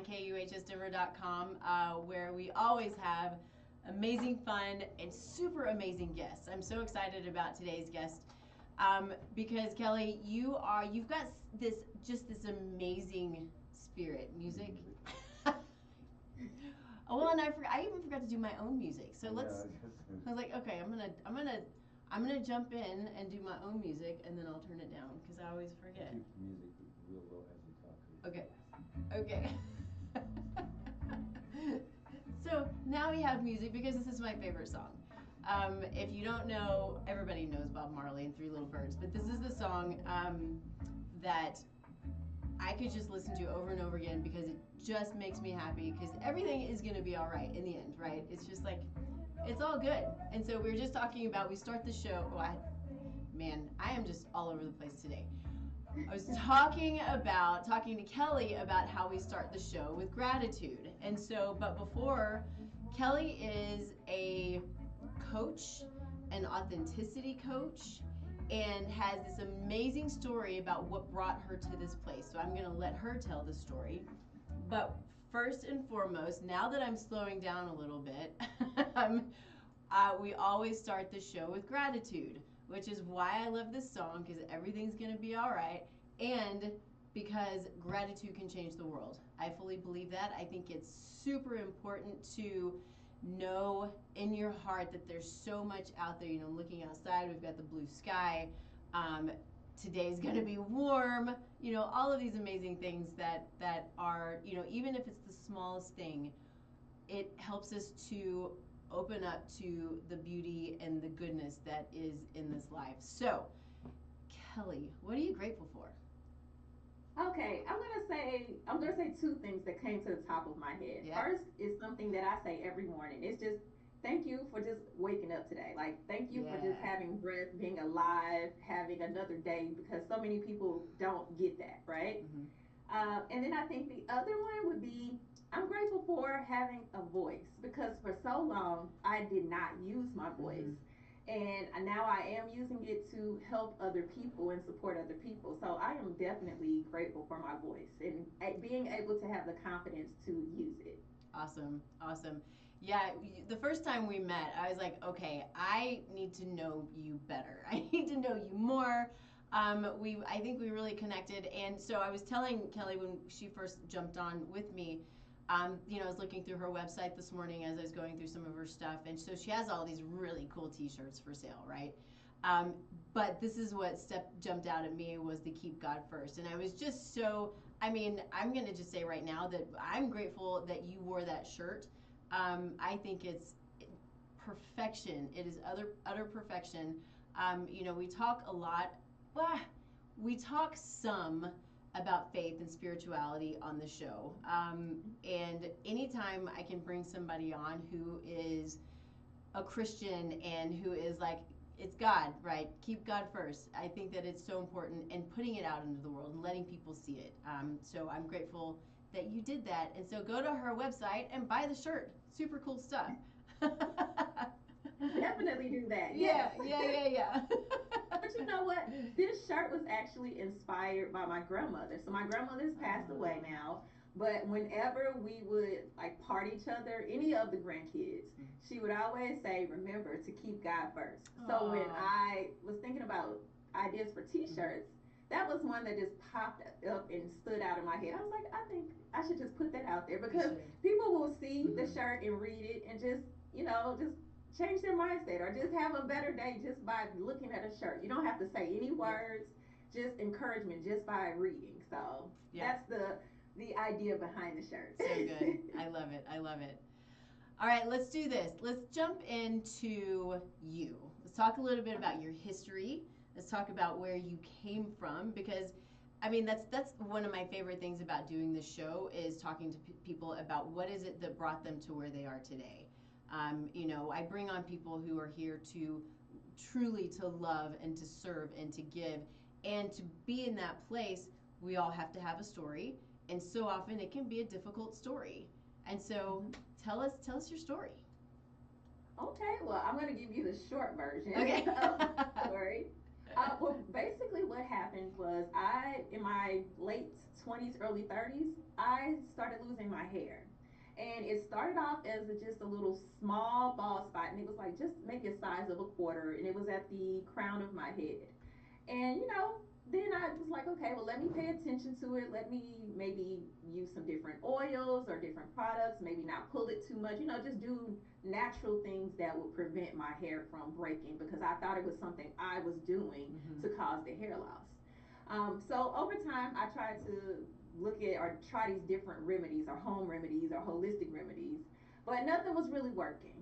on KUHSdenver.com, where we always have amazing fun and super amazing guests. I'm so excited about today's guest because Kelly, you've got this amazing spirit, music. Oh, well, and I even forgot to do my own music. So I was like, okay, I'm gonna jump in and do my own music, and then I'll turn it down because I always forget. Keep the music real low as we talk. Okay. Okay. So now we have music because this is my favorite song. If you don't know, everybody knows Bob Marley and Three Little Birds, but this is the song that I could just listen to over and over again because it just makes me happy because everything is going to be all right in the end, right? It's just like, it's all good. And so we were just talking about, we start the show. Oh, I am just all over the place today. I was talking to Kelly about how we start the show with gratitude. And so, but before, Kelly is a coach, an authenticity coach, and has this amazing story about what brought her to this place. So I'm going to let her tell the story. But first and foremost, now that I'm slowing down a little bit, we always start the show with gratitude, which is why I love this song, because everything's going to be all right, and because gratitude can change the world. I fully believe that. I think it's super important to know in your heart that there's so much out there. You know, looking outside, we've got the blue sky. Today's going to be warm. You know, all of these amazing things that are, you know, even if it's the smallest thing, it helps us to open up to the beauty and the goodness that is in this life. So, Kelly, what are you grateful for? Okay, I'm gonna say two things that came to the top of my head. Yeah. First is something that I say every morning. It's just thank you for just waking up today. Like thank you for just Yeah. having breath, being alive, having another day because so many people don't get that, right? Mm-hmm. And then I think the other one would be I'm grateful for having a voice because for so long I did not use my voice. Mm-hmm. And now I am using it to help other people and support other people. So I am definitely grateful for my voice and being able to have the confidence to use it. Awesome. Awesome. Yeah, the first time we met, I was like, okay, I need to know you better. I need to know you more. I think we really connected. And so I was telling Kelly when she first jumped on with me, you know, I was looking through her website this morning as I was going through some of her stuff. And so she has all these really cool t-shirts for sale, right? But this is what jumped out at me was the keep God first. And I was just so, I mean, I'm going to just say right now that I'm grateful that you wore that shirt. I think it's perfection. It is utter perfection. You know, we talk a lot, well, we talk some about faith and spirituality on the show. And anytime I can bring somebody on who is a Christian and who is like, it's God, right? Keep God first. I think that it's so important and putting it out into the world and letting people see it. So I'm grateful that you did that. And so go to her website and buy the shirt. Super cool stuff. Definitely do that. Yeah, Yes. yeah. But you know what? This shirt was actually inspired by my grandmother. So my grandmother's passed away now. But whenever we would like part each other, any of the grandkids, she would always say, "Remember to keep God first." So when Aw. I was thinking about ideas for T-shirts, that was one that just popped up and stood out in my head. I was like, I think I should just put that out there You because should. people will see the Mhm. shirt and read it and just just change their mindset or just have a better day just by looking at a shirt. You don't have to say any Yep. words, just encouragement just by reading. So Yeah. that's the idea behind the shirt. So good. I love it. I love it. All right, let's do this. Let's jump into you. Let's talk a little bit about your history. Let's talk about where you came from because I mean that's one of my favorite things about doing this show is talking to people about what is it that brought them to where they are today. You know, I bring on people who are here to truly to love and to serve and to give and to be in that place. We all have to have a story, and so often it can be a difficult story. And so tell us your story. Okay, well, I'm going to give you the short version Okay. of the story. Well, basically, what happened was in my late 20s, early 30s, I started losing my hair. And it started off as just a little small bald spot, and it was like just maybe a size of a quarter, and it was at the crown of my head. And then I was like, okay, well, let me pay attention to it. Let me maybe use some different oils or different products, maybe not pull it too much, just do natural things that would prevent my hair from breaking because I thought it was something I was doing Mm-hmm. to cause the hair loss. So over time, I tried to look at or try these different remedies or home remedies or holistic remedies, but nothing was really working.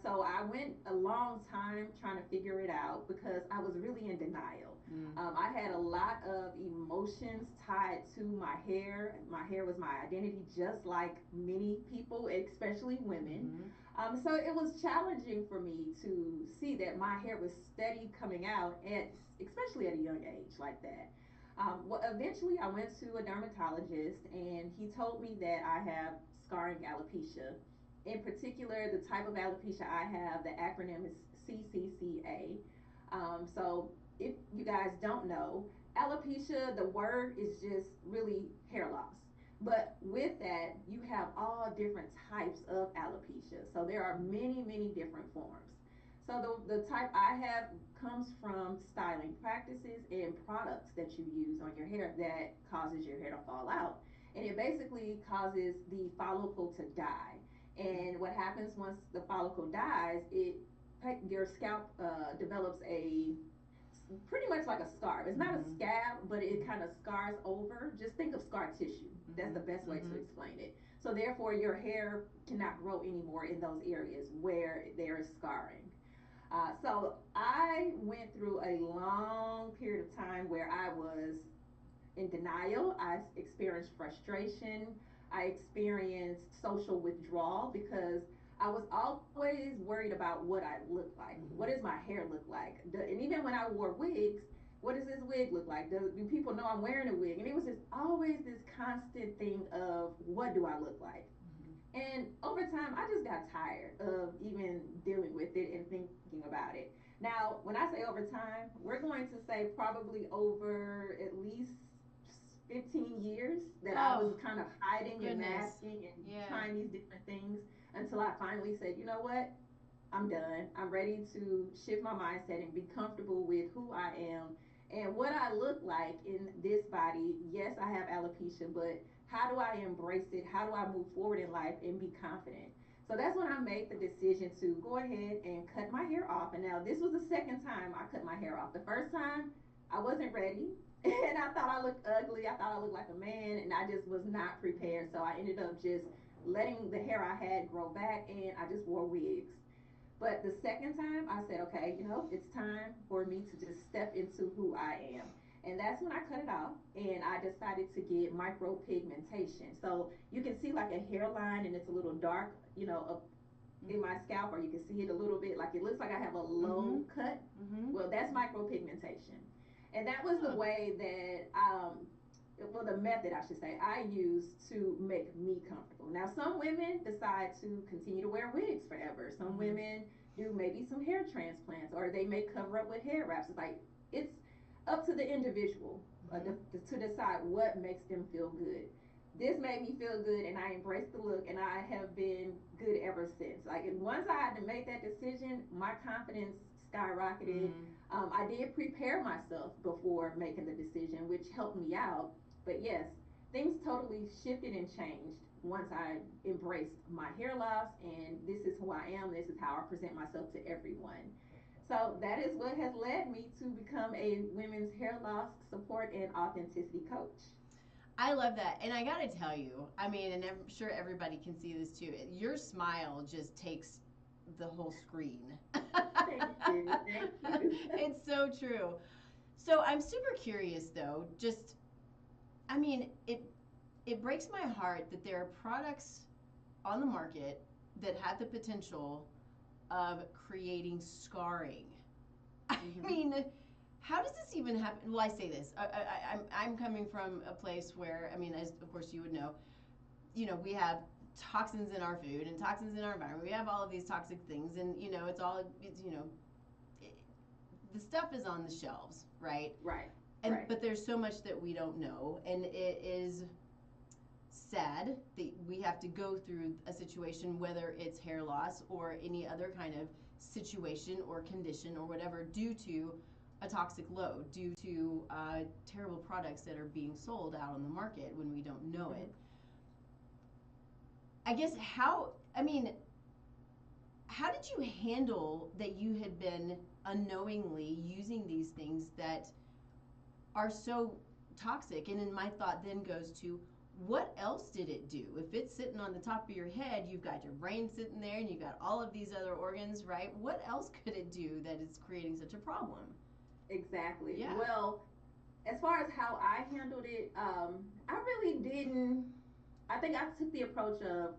So I went a long time trying to figure it out because I was really in denial. Mm. I had a lot of emotions tied to my hair. My hair was my identity, just like many people, especially women. Mm-hmm. So it was challenging for me to see that my hair was steady coming out especially at a young age like that. Well, eventually, I went to a dermatologist, and he told me that I have scarring alopecia. In particular, the type of alopecia I have, the acronym is CCCA. So, if you guys don't know, alopecia, the word is just really hair loss. But with that, you have all different types of alopecia. So, there are many, many different forms. So the type I have comes from styling practices and products that you use on your hair that causes your hair to fall out. And it basically causes the follicle to die. And what happens once the follicle dies, your scalp develops a pretty much like a scarf. It's not a Mm-hmm. scab, but it kind of scars over. Just think of scar tissue. That's the best way to Mm-hmm. explain it. So therefore, your hair cannot grow anymore in those areas where there is scarring. So I went through a long period of time where I was in denial. I experienced frustration. I experienced social withdrawal because I was always worried about what I look like. Mm-hmm. What does my hair look like? And even when I wore wigs, what does this wig look like? Do people know I'm wearing a wig? And it was just always this constant thing of what do I look like? And over time, I just got tired of even dealing with it and thinking about it. Now, when I say over time, we're going to say probably over at least 15 years that I was Oh, kind of hiding and goodness. masking and Yeah. trying these different things until I finally said, you know what? I'm done. I'm ready to shift my mindset and be comfortable with who I am and what I look like in this body. Yes, I have alopecia, but how do I embrace it? How do I move forward in life and be confident? So that's when I made the decision to go ahead and cut my hair off. And now this was the second time I cut my hair off. The first time I wasn't ready and I thought I looked ugly. I thought I looked like a man and I just was not prepared. So I ended up just letting the hair I had grow back and I just wore wigs. But the second time, I said, okay, it's time for me to just step into who I am. And that's when I cut it off and I decided to get micropigmentation. So you can see like a hairline and it's a little dark, up in my scalp, or you can see it a little bit like it looks like I have a Mm-hmm. low cut. Mm-hmm. Well, that's micropigmentation. And that was the Huh. way that well, the method I should say I use to make me comfortable. Now, some women decide to continue to wear wigs forever. Some Mm-hmm. women do maybe some hair transplants, or they may cover up with hair wraps. It's up to the individual Mm-hmm. to decide what makes them feel good. This made me feel good, and I embraced the look, and I have been good ever since. Like once I had to make that decision, my confidence skyrocketed. Mm-hmm. I did prepare myself before making the decision, which helped me out, but yes, things totally shifted and changed once I embraced my hair loss and this is who I am, this is how I present myself to everyone. So that is what has led me to become a women's hair loss support and authenticity coach. I love that. And I got to tell you, I mean, and I'm sure everybody can see this too. Your smile just takes the whole screen. Thank you. Thank you. It's so true. So I'm super curious though, just I mean, it breaks my heart that there are products on the market that have the potential of creating scarring. I Mm-hmm. mean, how does this even happen? Well, I say this. I'm coming from a place where, I mean, as of course you would know, we have toxins in our food and toxins in our environment. We have all of these toxic things, and it's all, the stuff is on the shelves, right? Right. And Right. but there's so much that we don't know, and it is sad that we have to go through a situation, whether it's hair loss or any other kind of situation or condition or whatever, due to a toxic load, due to terrible products that are being sold out on the market when we don't know it. I guess how did you handle that you had been unknowingly using these things that are so toxic? And then my thought then goes to, what else did it do? If it's sitting on the top of your head, you've got your brain sitting there and you've got all of these other organs, right? What else could it do that is creating such a problem? Exactly. Yeah. Well, as far as how I handled it, I really didn't. I think I took the approach of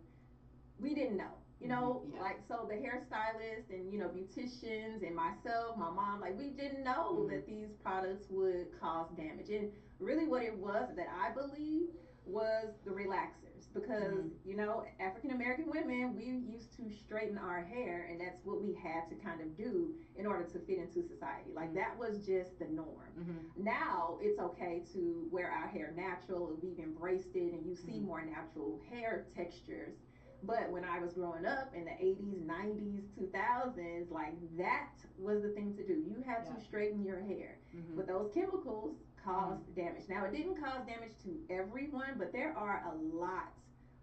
we didn't know. Yeah. Like, so the hairstylist and, beauticians and myself, my mom, like, we didn't know Mhm. that these products would cause damage. And really what it was that I believe was the relaxers. Because, Mhm. African American women, we used to straighten our hair, and that's what we had to kind of do in order to fit into society. Like, that was just the norm. Mhm. Now it's okay to wear our hair natural. We've embraced it, and you see Mhm. more natural hair textures. But when I was growing up in the 80s, 90s, 2000s, like, that was the thing to do. You had Yeah. to straighten your hair. Mhm. But those chemicals caused damage. Now, it didn't cause damage to everyone, but there are a lot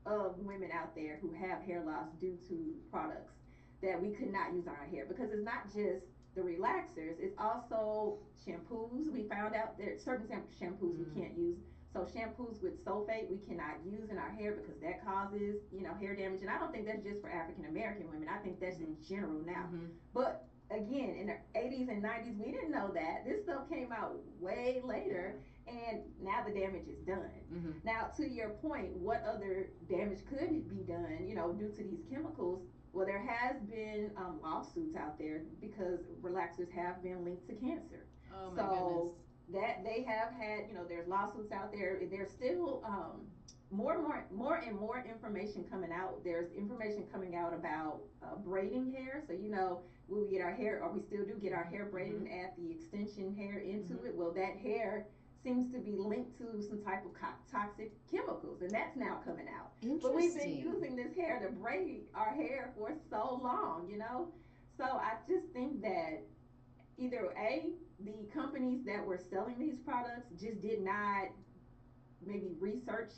of women out there who have hair loss due to products that we could not use on our hair, because it's not just the relaxers, it's also shampoos. We found out there are certain shampoos we can't use. So shampoos with sulfate we cannot use in our hair because that causes, hair damage. And I don't think that's just for African American women. I think that's in general now. Mhm. But again, in the 80s and 90s, we didn't know that. This stuff came out way later, and now the damage is done. Mhm. Now, to your point, what other damage could be done, due to these chemicals? Well, there has been lawsuits out there because relaxers have been linked to cancer. Oh my goodness. So that they have had, there's lawsuits out there. There's still more information coming out. There's information coming out about braiding hair. So we get our hair, or we still do get our hair braided and add the extension hair into it. Well, that hair seems to be linked to some type of toxic chemicals, and that's now coming out. But we've been Interesting. using this hair to braid our hair for so long. So I just think that either the companies that were selling these products just did not maybe research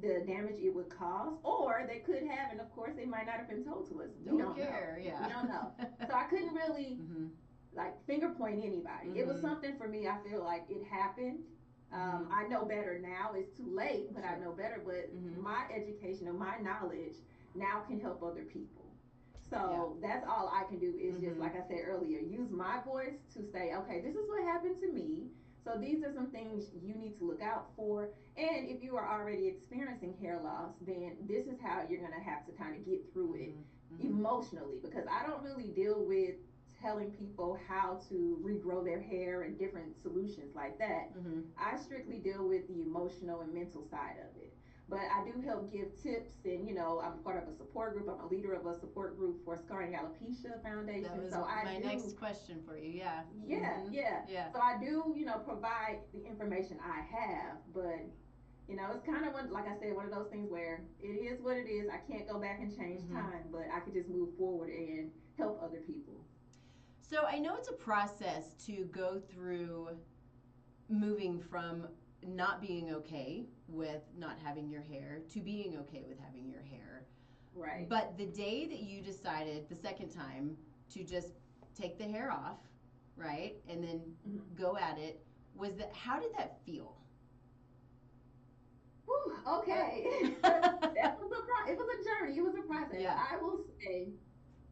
the damage it would cause, or they could have, and of course they might not have been told to us. We Don't don't know. care. Yeah. We don't know. So I couldn't really Mhm. like finger point anybody. It was Mhm. something for me. I feel like it happened. I know better now. It's too late, but I Sure. know better. But Mhm. my education and my knowledge now can help other people. Yeah. So that's all I can do is just, Mhm. like I said earlier, use my voice to say, okay, this is what happened to me. So these are some things you need to look out for. And if you are already experiencing hair loss, then this is how you're going to have to kind of get through it emotionally. Because I don't really deal with telling people how to regrow their hair and different solutions like that. Mhm. I strictly deal with the emotional and mental side of it. But I do help give tips, and I'm part of a support group. I'm a leader of a support group for Scarring Alopecia That Foundation. was So I my do, next question for you. Yeah. yeah, Mhm. yeah. Yeah. So I do, provide the information I have, but it's kind of like I said, one of those things where it is what it is. I can't go back and change time, but I could just move forward and help other people. So I know it's a process to go through moving from not being okay with not having your hair to being okay with having your hair. Right. But the day that you decided the second time to just take the hair off, right, and then go at it, was that, how did that feel? Whew, okay. That was it was a journey. It was a process. Yeah. I will say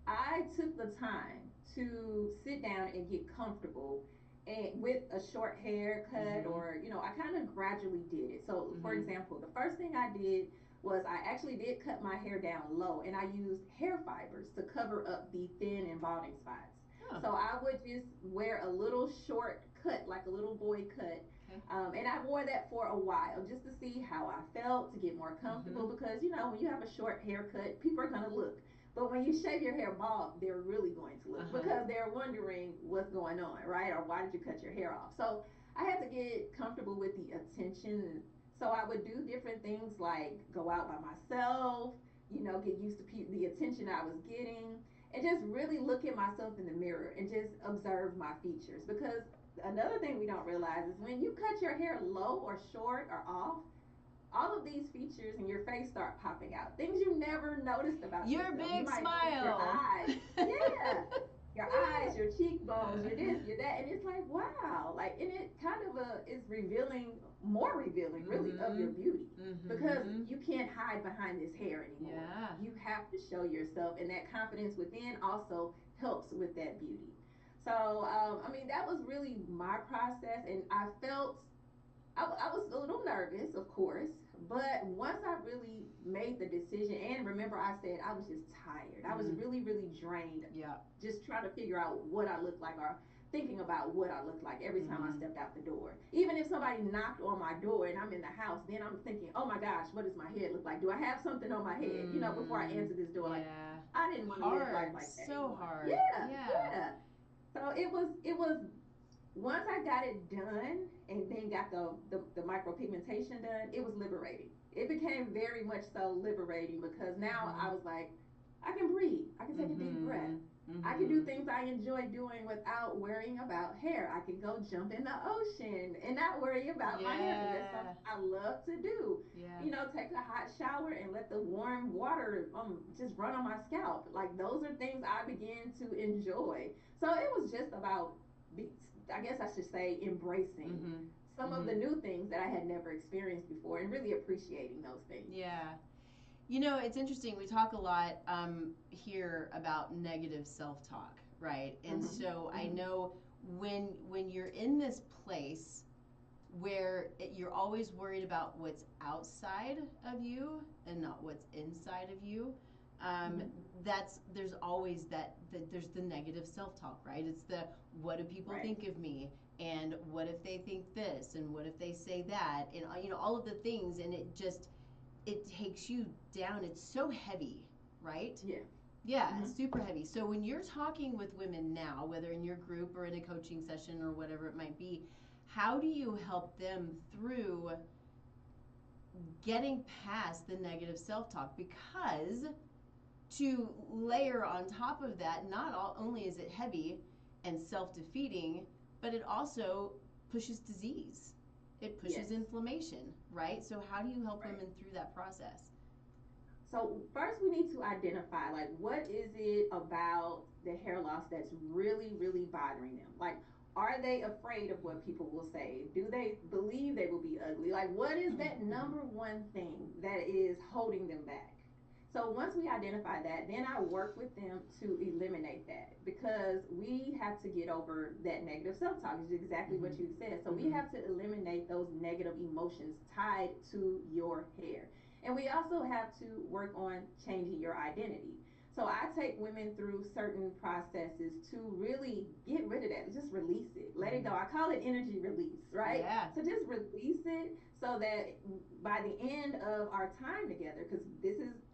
I took the time to sit down and get comfortable and with a short haircut, or I kind of gradually did it. So for example, the first thing I did was I actually did cut my hair down low, and I used hair fibers to cover up the thin and balding spots. Oh. So I would just wear a little short cut, like a little boy cut. Okay. And I wore that for a while just to see how I felt, to get more comfortable, because when you have a short haircut, people are going to look. But when you shave your hair bald, they're really going to look, Uh-huh. because they're wondering what's going on, right? Or why did you cut your hair off? So I had to get comfortable with the attention. So I would do different things like go out by myself, get used to the attention I was getting, and just really look at myself in the mirror and just observe my features. Because another thing we don't realize is when you cut your hair low or short or off, all of these features in your face start popping out. Things you never noticed about Your yourself. You big might notice your smile. eyes. Yeah. Your eyes, Yeah. your cheekbones, your this, your that. And it's like, wow. Like, and it kind of is revealing, more revealing, really, of your Mhm. beauty. Because Mhm. you can't hide behind this hair anymore. Yeah. You have to show yourself. And that confidence within also helps with that beauty. So, I mean, that was really my process. And I felt I was a little nervous, of course, but once I really made the decision, and remember, I said I was just tired. I was Mhm. really, really drained, Yeah. just trying to figure out what I looked like, or thinking about what I looked like every time I Mhm. stepped out the door. Even if somebody knocked on my door and I'm in the house, then I'm thinking, oh my gosh, what does my head look like? Do I have something on my head? Before I Mm. answer this door, like, Yeah. I didn't want to live life Hard. like that So anymore. hard. Yeah, Yeah. yeah. So it was once I got it done and then got the micropigmentation done, it was liberating. It became very much so liberating, because now I Mhm. was like, I can breathe. I can take a deep breath. Mhm. I can do Mhm. things I enjoy doing without worrying about hair. I can go jump in the ocean and not worry about my hair, because that's Yeah. something I love to do. Yeah. Take a hot shower and let the warm water just run on my scalp. Like, those are things I began to enjoy. So it was just about, I guess I should say, embracing Mhm. some of the Mhm. new things that I had never experienced before, and really appreciating those things. Yeah. It's interesting. We talk a lot here about negative self-talk, right? And Mm-hmm. so I Mm-hmm. know when you're in this place where you're always worried about what's outside of you and not what's inside of you. Um, Mm-hmm. that's there's always there's the negative self-talk, right? It's the what do people Right. think of me, and what if they think this, and what if they say that, and all of the things, and it takes you down. It's so heavy, right? Yeah. Yeah, Mm-hmm. it's super heavy. So when you're talking with women now, whether in your group or in a coaching session or whatever it might be, how do you help them through getting past the negative self-talk? Because to layer on top of that, only is it heavy and self-defeating, but it also pushes disease. It Yes. pushes inflammation, right? So how do you help Right. women through that process? So first we need to identify, like, what is it about the hair loss that's really, really bothering them? Like, are they afraid of what people will say? Do they believe they will be ugly? Like, what is that number one thing that is holding them back? So once we identify that, then I work with them to eliminate that, because we have to get over that negative self-talk, is exactly Mm-hmm. what you said. So we Mm-hmm. have to eliminate those negative emotions tied to your hair. And we also have to work on changing your identity. So I take women through certain processes to really get rid of that. Just release it. Let it Mm-hmm. go. I call it energy release, right? Yeah. So just release it, so that by the end of our time together, because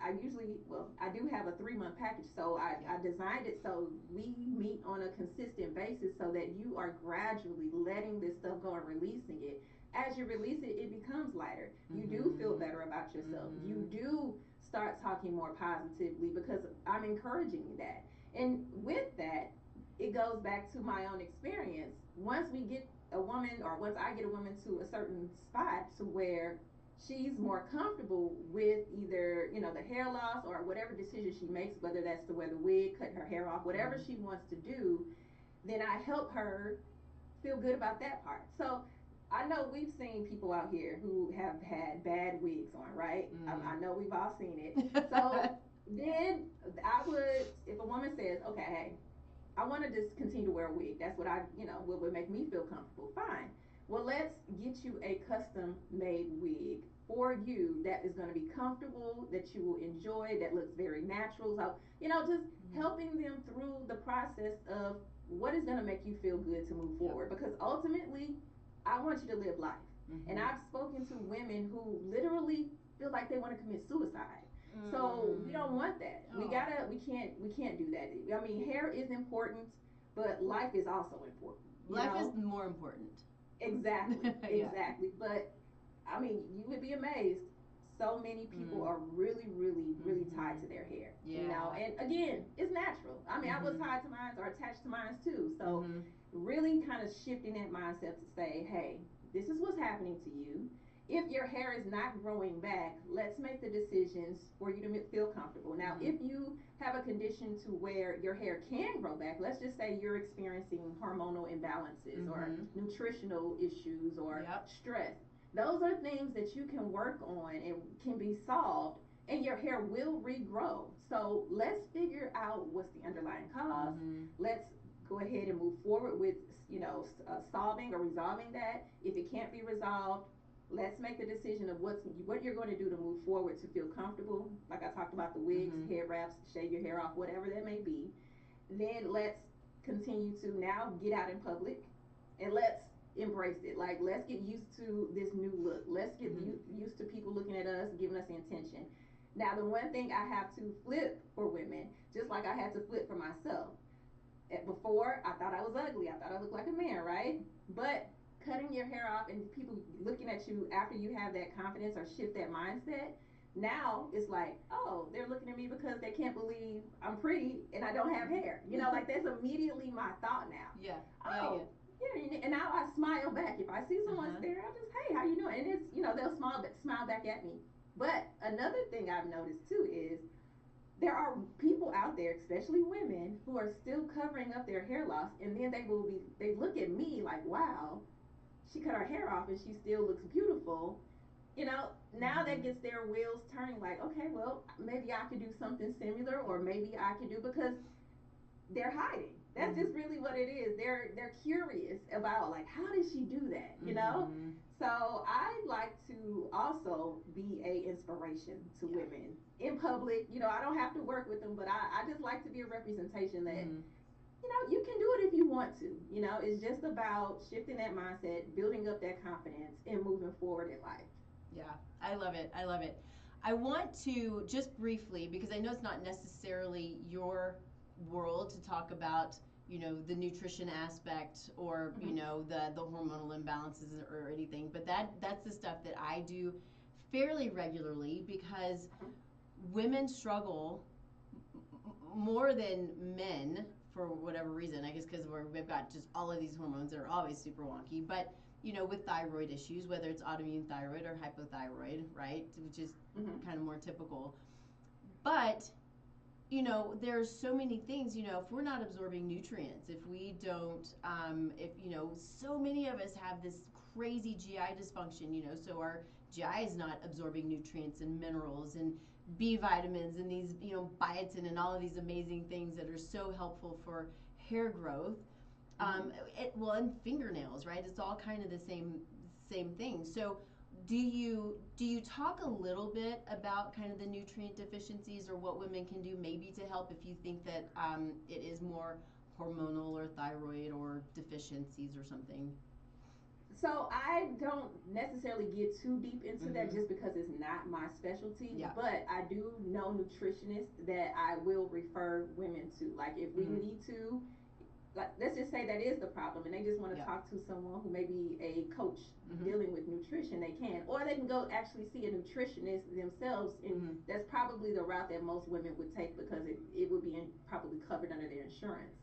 I do have a 3-month package. So Yeah. I designed it so we meet on a consistent basis, so that you are gradually letting this stuff go and releasing it. As you release it, it becomes lighter. You do feel Mm-hmm. better about yourself. Mm-hmm. You do start talking more positively, because I'm encouraging that. And with that, it goes back to my own experience. Once we get a woman, or once I get a woman to a certain spot to where she's more comfortable with either, the hair loss or whatever decision she makes, whether that's to wear the wig, cut her hair off, whatever Mm-hmm. she wants to do, then I help her feel good about that part. So I know we've seen people out here who have had bad wigs on, right? I know we've all seen it. So then I would, if a woman says, okay, hey, I want to just continue to wear a wig. That's what would make me feel comfortable. Fine. Well, let's get you a custom made wig for you that is going to be comfortable, that you will enjoy, that looks very natural. So, just Mm-hmm. helping them through the process of what is going to make you feel good to move Yep. forward. Because ultimately, I want you to live life. And Mm-hmm. I've spoken to women who literally feel like they want to commit suicide. So we Mm. don't don't want that. Oh. We can't do that. I mean, hair is important, but life is also important. Life is more important. Exactly, Yeah. exactly. But I mean, you would be amazed. So many people Mm. are really, really, really tied Mhm. to their hair. Yeah. And again, it's natural. I mean, I was Mhm. tied to mine or attached to mine too. So, Mhm. really kind of shifting that mindset to say, hey, this is what's happening to you. If your hair is not growing back, let's make the decisions for you to feel comfortable. Now, Mhm. if you have a condition to where your hair can grow back, let's just say you're experiencing hormonal imbalances or Mhm. nutritional issues or Yep. stress, those are things that you can work on and can be solved, and your hair will regrow. So let's figure out what's the underlying cause. Mhm. Let's go ahead and move forward with solving or resolving that. If it can't be resolved, let's make the decision of what you're going to do to move forward to feel comfortable. Like I talked about the wigs, Mhm. head wraps, shave your hair off, whatever that may be. Then let's continue to now get out in public and let's embrace it. Like, let's get used to this new look. Let's get Mhm. used to people looking at us, giving us attention. Now, the one thing I have to flip for women, just like I had to flip for myself. Before, I thought I was ugly. I thought I looked like a man, right? But cutting your hair off and people looking at you after you have that confidence or shift that mindset, now it's like, oh, they're looking at me because they can't believe I'm pretty and I don't have hair. Like, that's immediately my thought now. Yeah. Yeah. Yeah. Oh, yeah, and now I smile back. If I see Uh someone huh. stare, I'll just, hey, how you doing? And it's, they'll smile back at me. But another thing I've noticed too is there are people out there, especially women, who are still covering up their hair loss, and then they look at me like, wow, she cut her hair off and she still looks beautiful. Now that Mhm. gets their wheels turning, like, okay, well, maybe I could do something similar, or maybe I could do, because they're hiding. That's Mhm. just really what it is. They're curious about, like, how did she do that? Mhm. So I like to also be a inspiration to Yeah. women in public. I don't have to work with them, but I just like to be a representation that Mhm. you can do it if you want to. It's just about shifting that mindset, building up that confidence, and moving forward in life. Yeah, I love it. I love it. I want to just briefly, because I know it's not necessarily your world to talk about, the nutrition aspect or, Mm-hmm. the hormonal imbalances or anything, but that's the stuff that I do fairly regularly because women struggle more than men for whatever reason. I guess because we've got just all of these hormones that are always super wonky. But with thyroid issues, whether it's autoimmune thyroid or hypothyroid, right, which is Mm-hmm. kind of more typical. But there's so many things. If we're not absorbing nutrients, if we don't, if so many of us have this crazy GI dysfunction. So our GI is not absorbing nutrients and minerals and B vitamins and these, biotin and all of these amazing things that are so helpful for hair growth. Mm-hmm. Well, and fingernails, right? It's all kind of the same thing. So, do you talk a little bit about kind of the nutrient deficiencies or what women can do maybe to help if you think that it is more hormonal or thyroid or deficiencies or something? So I don't necessarily get too deep into that Mm-hmm. just because it's not my specialty, Yeah. but I do know nutritionists that I will refer women to. Like, if we Mm-hmm. need to, like, let's just say that is the problem and they just want to Yeah. talk to someone who may be a coach Mm-hmm. dealing with nutrition, they can, or they can go actually see a nutritionist themselves, and Mm-hmm. that's probably the route that most women would take because it would be probably covered under their insurance.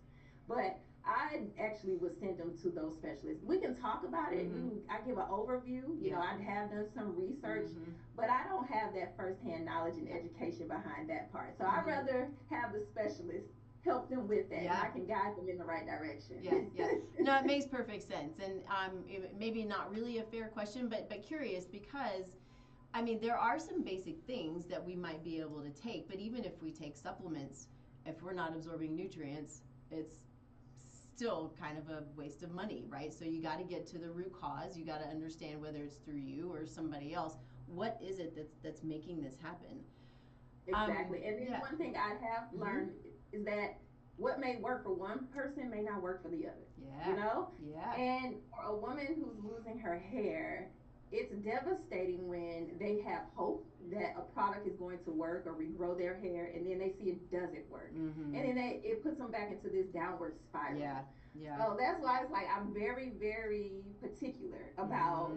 But I actually would send them to those specialists. We can talk about it. Mm-hmm. I give an overview. Yeah. I have done some research, Mm-hmm. but I don't have that firsthand knowledge and Yeah. education behind that part. So I'd Mm-hmm. rather have the specialist help them with that, and Yeah. I can guide them in the right direction. Yeah, yeah. No, it makes perfect sense, and maybe not really a fair question, but curious because, I mean, there are some basic things that we might be able to take, but even if we take supplements, if we're not absorbing nutrients, it's still kind of a waste of money, right? So you got to get to the root cause. You got to understand whether it's through you or somebody else. What is it that's making this happen? Exactly. And then Yeah. one thing I have Mhm. learned is that what may work for one person may not work for the other. You Yeah. know? Yeah. And for a woman who's losing her hair, it's devastating when they have hope that a product is going to work or regrow their hair, and then they see it doesn't work, and then it puts them back into this downward spiral. Yeah. Yeah. So that's why it's like I'm very, very particular about,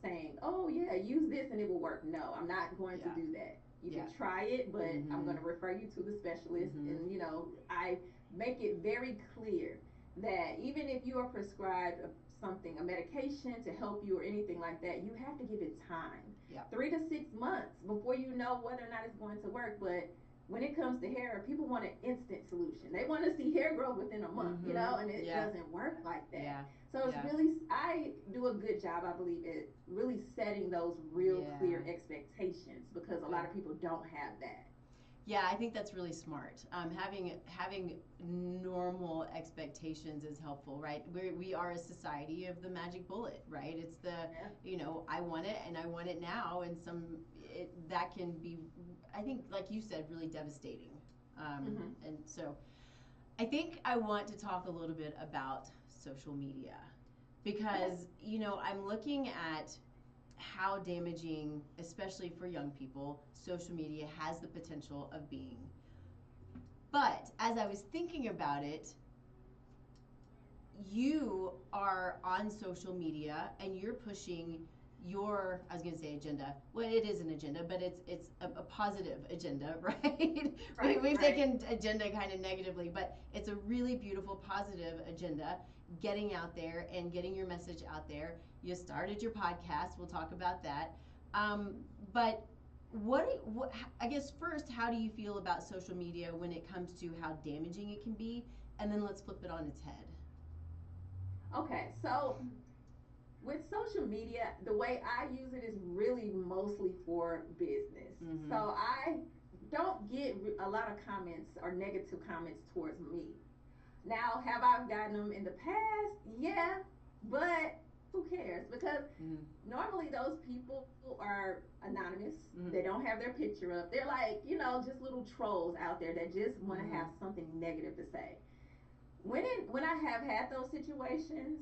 saying, oh yeah, use this and it will work. No, I'm not going to Yeah. do that. You Yeah. can try it, but I'm going Mhm. to refer you to the specialist. Mhm. And, I make it very clear that even if you are prescribed something, a medication to help you or anything like that, you have to give it time. Yeah. 3 to 6 months before you know whether or not it's going to work. But when it comes to hair, people want an instant solution. They want to see hair growth within a month, Mhm. and it Yeah. doesn't work like that. Yeah. So it's Yeah. really, I do a good job, I believe, at really setting those real Yeah. clear expectations because a lot Good. of people don't have that. Yeah, I think that's really smart. Having normal expectations is helpful, right? We are a society of the magic bullet, right? It's the Yeah. I want it and I want it now, and that can be, I think, like you said, really devastating. Mm-hmm. And so I think I want to talk a little bit about social media Okay. because I'm looking at how damaging, especially for young people, social media has the potential of being. But as I was thinking about it, you are on social media and you're pushing your, I was going to say agenda. Well, it is an agenda, but it's a positive agenda, right? Right, We've right. taken agenda kind of negatively, but it's a really beautiful positive agenda, getting out there and getting your message out there. You started your podcast. We'll talk about that. But what I guess first, how do you feel about social media when it comes to how damaging it can be? And then let's flip it on its head. Okay, so with social media, the way I use it is really mostly for business. Mm-hmm. So I don't get a lot of comments or negative comments towards me. Now, have I gotten them in the past? Yeah, but who cares? Because Mm-hmm. normally those people are anonymous. Mm-hmm. They don't have their picture up. They're like, just little trolls out there that just want to Mm-hmm. have something negative to say. When I have had those situations,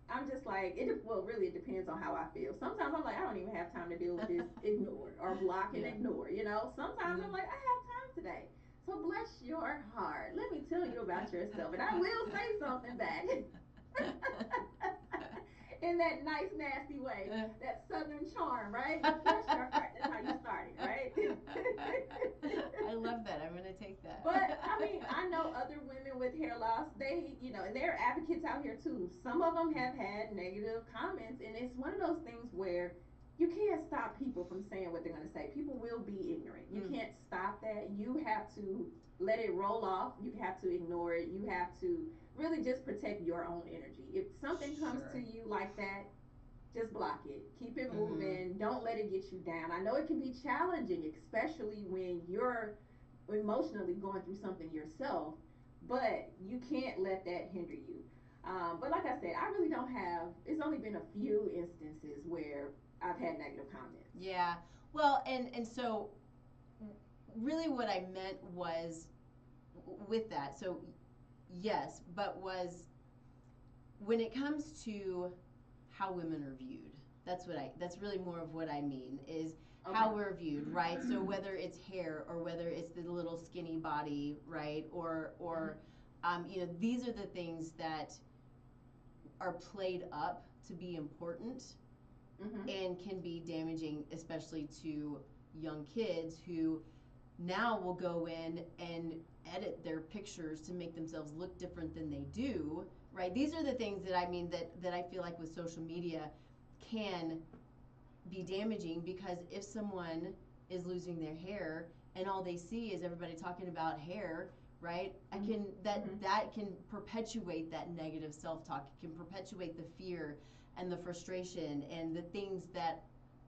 I'm just like well, really it depends on how I feel. Sometimes I'm like I don't even have time to deal with this. Ignore or block and Yeah. ignore. Sometimes I'm Mm-hmm. like I have time today. So bless your heart. Let me tell you about yourself, and I will say something back. In that nice, nasty way, that southern charm, right? Bless your heart. That's how you started, right? I love that. I'm gonna take that. But I mean, I know other women with hair loss. And they're advocates out here too. Some of them have had negative comments, and it's one of those things where you can't stop people from saying what they're going to say. People will be ignorant. You Mm. can't stop that. You have to let it roll off. You have to ignore it. You have to really just protect your own energy. If something comes to Sure. you like that, just block it. Keep it Mm-hmm. moving. Don't let it get you down. I know it can be challenging, especially when you're emotionally going through something yourself, but you can't let that hinder you. But like I said, I really don't have, it's only been a few instances where I've had negative comments. Yeah. Well, and so really what I meant was with that. So yes, but was when it comes to how women are viewed. That's really more of what I mean is Okay. how we're viewed, right? So whether it's hair or whether it's the little skinny body, right? Or these are the things that are played up to be important Mm-hmm. and can be damaging, especially to young kids who now will go in and edit their pictures to make themselves look different than they do, right? These are the things that I mean that I feel like with social media can be damaging because if someone is losing their hair and all they see is everybody talking about hair, right? I Mm-hmm. can that Mm-hmm. that can perpetuate that negative self-talk. It can perpetuate the fear and the frustration and the things that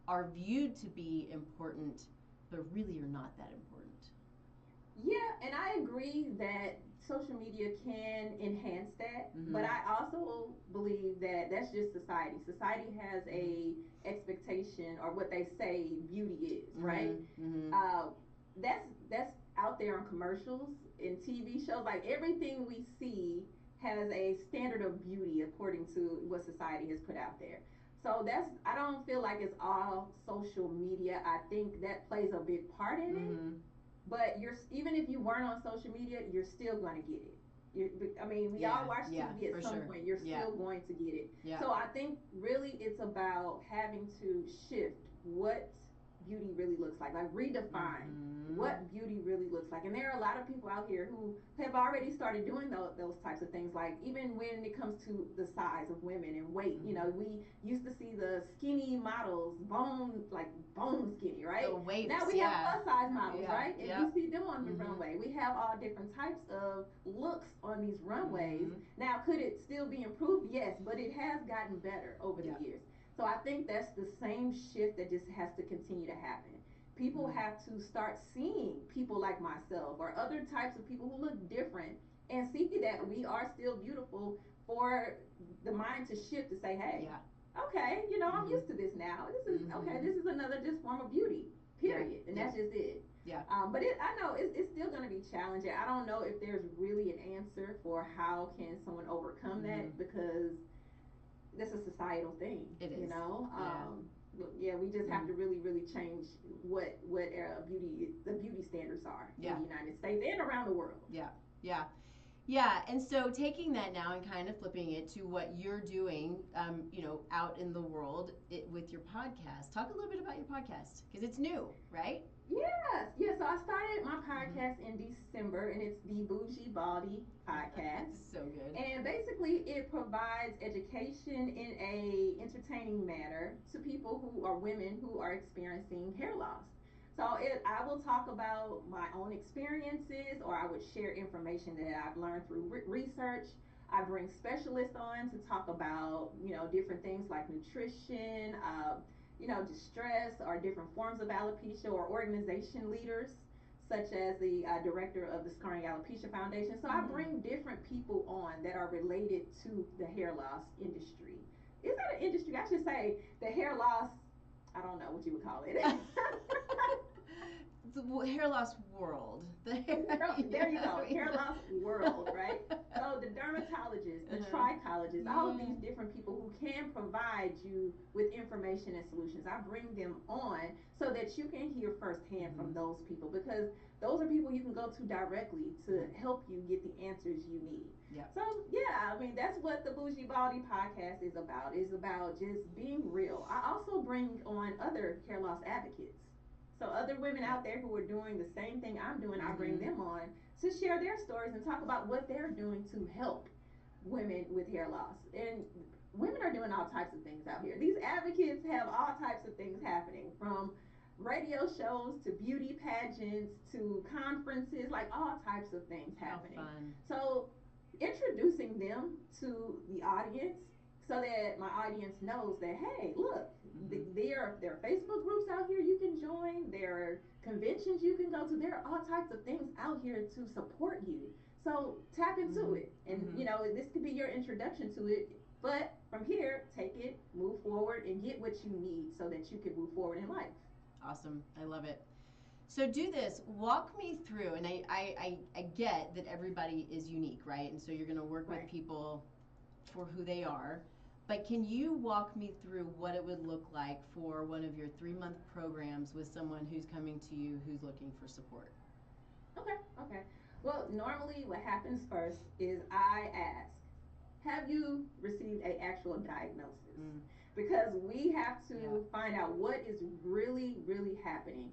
are viewed to be important but really are not that important. Yeah, and I agree that social media can enhance that, Mm-hmm. but I also believe that that's just society. Society has Mm-hmm. a expectation or what they say beauty is, right? Mm-hmm. Mm-hmm. Uh, that's out there on commercials in TV shows. Like everything we see has a standard of beauty according to what society has put out there. So that's, I don't feel like it's all social media. I think that plays a big part in it. Mm-hmm. But you're, even if you weren't on social media, you're still going to get it. You, I mean, we Yeah, all watch yeah, TV for at some sure. point. You're Yeah, still going to get it. yeah. So I think really it's about having to shift what beauty really looks like redefine Mm-hmm. what beauty really looks like. And there are a lot of people out here who have already started doing those types of things. Like even when it comes to the size of women and weight, you know, we used to see the skinny models, bone skinny, right? The weights, Now we have yeah. plus size models, Yeah, right? And yep. you see them on the Mm-hmm. runway. We have all different types of looks on these runways. Mm-hmm. Now, could it still be improved? Yes, but it has gotten better over Yep. the years. So I think that's the same shift that just has to continue to happen. People Mm-hmm. have to start seeing people like myself or other types of people who look different and see that we are still beautiful, for the mind to shift to say, hey, Yeah. okay, you know, I'm Mm-hmm. used to this now. This is okay. Mm-hmm. This is another just form of beauty, Yeah, period. And yeah, that's just it. yeah. But I know it's still going to be challenging. I don't know if there's really an answer for how can someone overcome Mm-hmm. that, because that's a societal thing, It you is. know. Yeah. But yeah, we just have Mm-hmm. to really change what the beauty standards are in Yeah, the United States and around the world. yeah, yeah. Yeah, and so taking that now and kind of flipping it to what you're doing, out in the world with your podcast. Talk a little bit about your podcast because it's new, right? Yes, yes. So I started my Mm-hmm. podcast in December, and it's the Bougie Baldy podcast. So good. And basically, it provides education in a entertaining manner to people who are women who are experiencing hair loss. So I will talk about my own experiences, or I would share information that I've learned through research. I bring specialists on to talk about, different things like nutrition, distress, or different forms of alopecia, or organization leaders such as the director of the Scarring Alopecia Foundation. So I Mm. bring different people on that are related to the hair loss industry. Is that an industry? I should say the hair loss. I don't know what you would call it. The hair loss world. There you go, hair loss world, right? So the dermatologists, the Uh-huh. trichologists, all of these different people who can provide you with information and solutions, I bring them on so that you can hear firsthand from Mhm. those people, because those are people you can go to directly to help you get the answers you need. Yep. So yeah, I mean that's what the Bougie Baldy podcast is about. Is about just being real. I also bring on other hair loss advocates. So other women Yep. out there who are doing the same thing I'm doing, I bring Mhm. them on to share their stories and talk about what they're doing to help women with hair loss. And women are doing all types of things out here. These advocates have all types of things happening, from radio shows to beauty pageants to conferences, like all types of things How happening. fun. So introducing them to the audience so that my audience knows that, hey, look, Mhm. there are Facebook groups out here you can join, there are conventions you can go to, there are all types of things out here to support you. So tap into Mhm. it, and Mhm. this could be your introduction to it. But from here, take it, move forward, and get what you need so that you can move forward in life. Awesome. I love it. So do this. Walk me through, and I get that everybody is unique, right? And so you're going to work with Right. people for who they are. But can you walk me through what it would look like for one of your 3-month programs with someone who's coming to you who's looking for support? Okay, okay. Well, normally what happens first is I ask, have you received a actual diagnosis? Mm. Because we have Yeah. to find out what is really happening.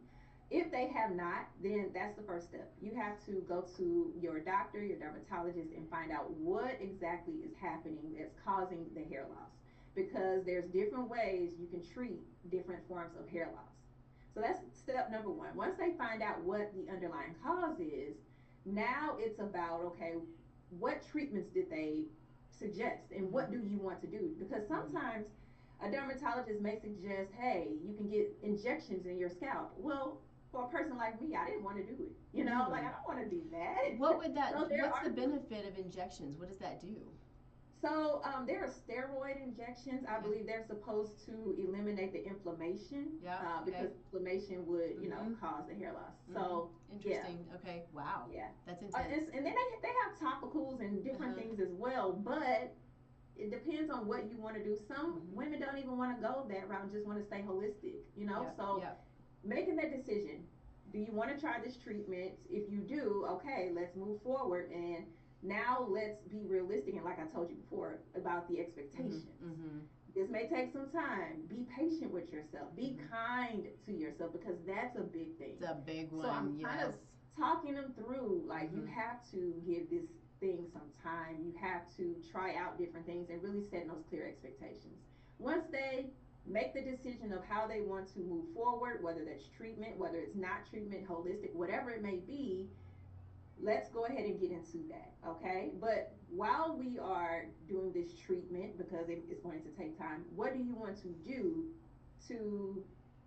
If they have not, then that's the first step. You have to go to your doctor, your dermatologist, and find out what exactly is happening that's causing the hair loss. Because there's different ways you can treat different forms of hair loss. So that's step number one. Once they find out what the underlying cause is, now it's about, okay, what treatments did they suggest and what do you want to do? Because sometimes a dermatologist may suggest, hey, you can get injections in your scalp. Well, for a person like me, I didn't want to do it. Like I don't want to do What that. would that, So there what's the are benefit of injections? What does that do? there are steroid injections. I Okay. believe they're supposed to eliminate the inflammation, Yeah. Okay. because inflammation would, Mhm. cause the hair loss. Mhm. So yeah, Interesting. Okay. Wow. yeah. That's And, intense. and then they have topicals and different Uh-huh. things as well, but it depends on what you want to do. Some Mm-hmm. women don't even want to go that route and just want to stay holistic, you know? Yep. So Yep. making that decision, do you want to try this treatment? If you do, okay, let's move forward. And now let's be realistic. And like I told you before about the Mm-hmm. expectations. Mm-hmm. This may take some time. Be patient with yourself. Be Mm-hmm. kind to yourself because that's a big thing. It's a big So I'm one. kind of Yes. talking them through like you Mm-hmm. have to give this thing some time. You have to try out different things and really setting those clear expectations. Once they make the decision of how they want to move forward, whether that's treatment, whether it's not treatment, holistic, whatever it may be, let's go ahead and get into that, okay? But while we are doing this treatment, because it's going to take time, what do you want to do to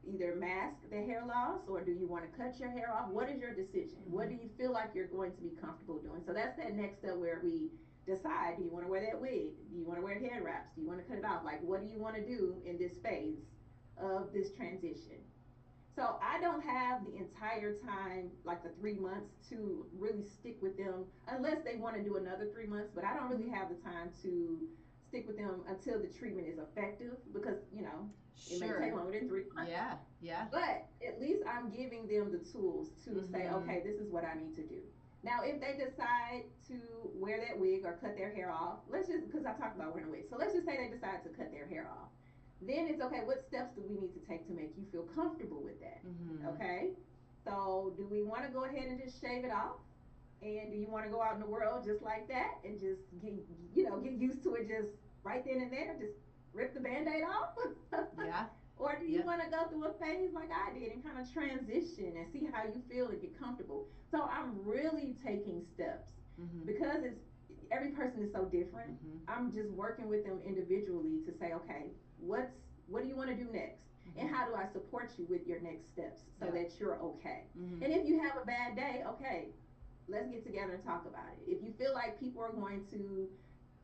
either mask the hair loss or do you want to cut your hair off? What is your decision? Mm-hmm. What do you feel like you're going to be comfortable doing? So that's that next step where we decide, do you want to wear that wig? Do you want to wear head wraps? Do you want to cut it off? Like, what do you want to do in this phase of this transition? So I don't have the entire time, like the 3 months, to really stick with them unless they want to do another 3 months. But I don't really have the time to stick with them until the treatment is effective because it may Sure. take longer than 3 months. Yeah. Yeah. But at least I'm giving them the tools to say, Mm-hmm. okay, this is what I need to do. Now, if they decide to wear that wig or cut their hair off, let's just, because I talked about wearing a wig. So let's just say they decide to cut their hair off. Then it's okay, what steps do we need to take to make you feel comfortable with that? Mm-hmm. Okay? So, do we want to go ahead and just shave it off? And do you want to go out in the world just like that and just get used to it just right then and there? Just rip the band-aid off? Yeah. Or do you Yep. want to go through a phase like I did and kind of transition and see how you feel and get comfortable? So I'm really taking steps Mm-hmm. because it's every person is so different. Mm-hmm. I'm just working with them individually to say, okay, what do you want to do next? And Mm-hmm. how do I support you with your next steps so Yep. that you're okay? Mm-hmm. And if you have a bad day, okay, let's get together and talk about it. If you feel like people are going to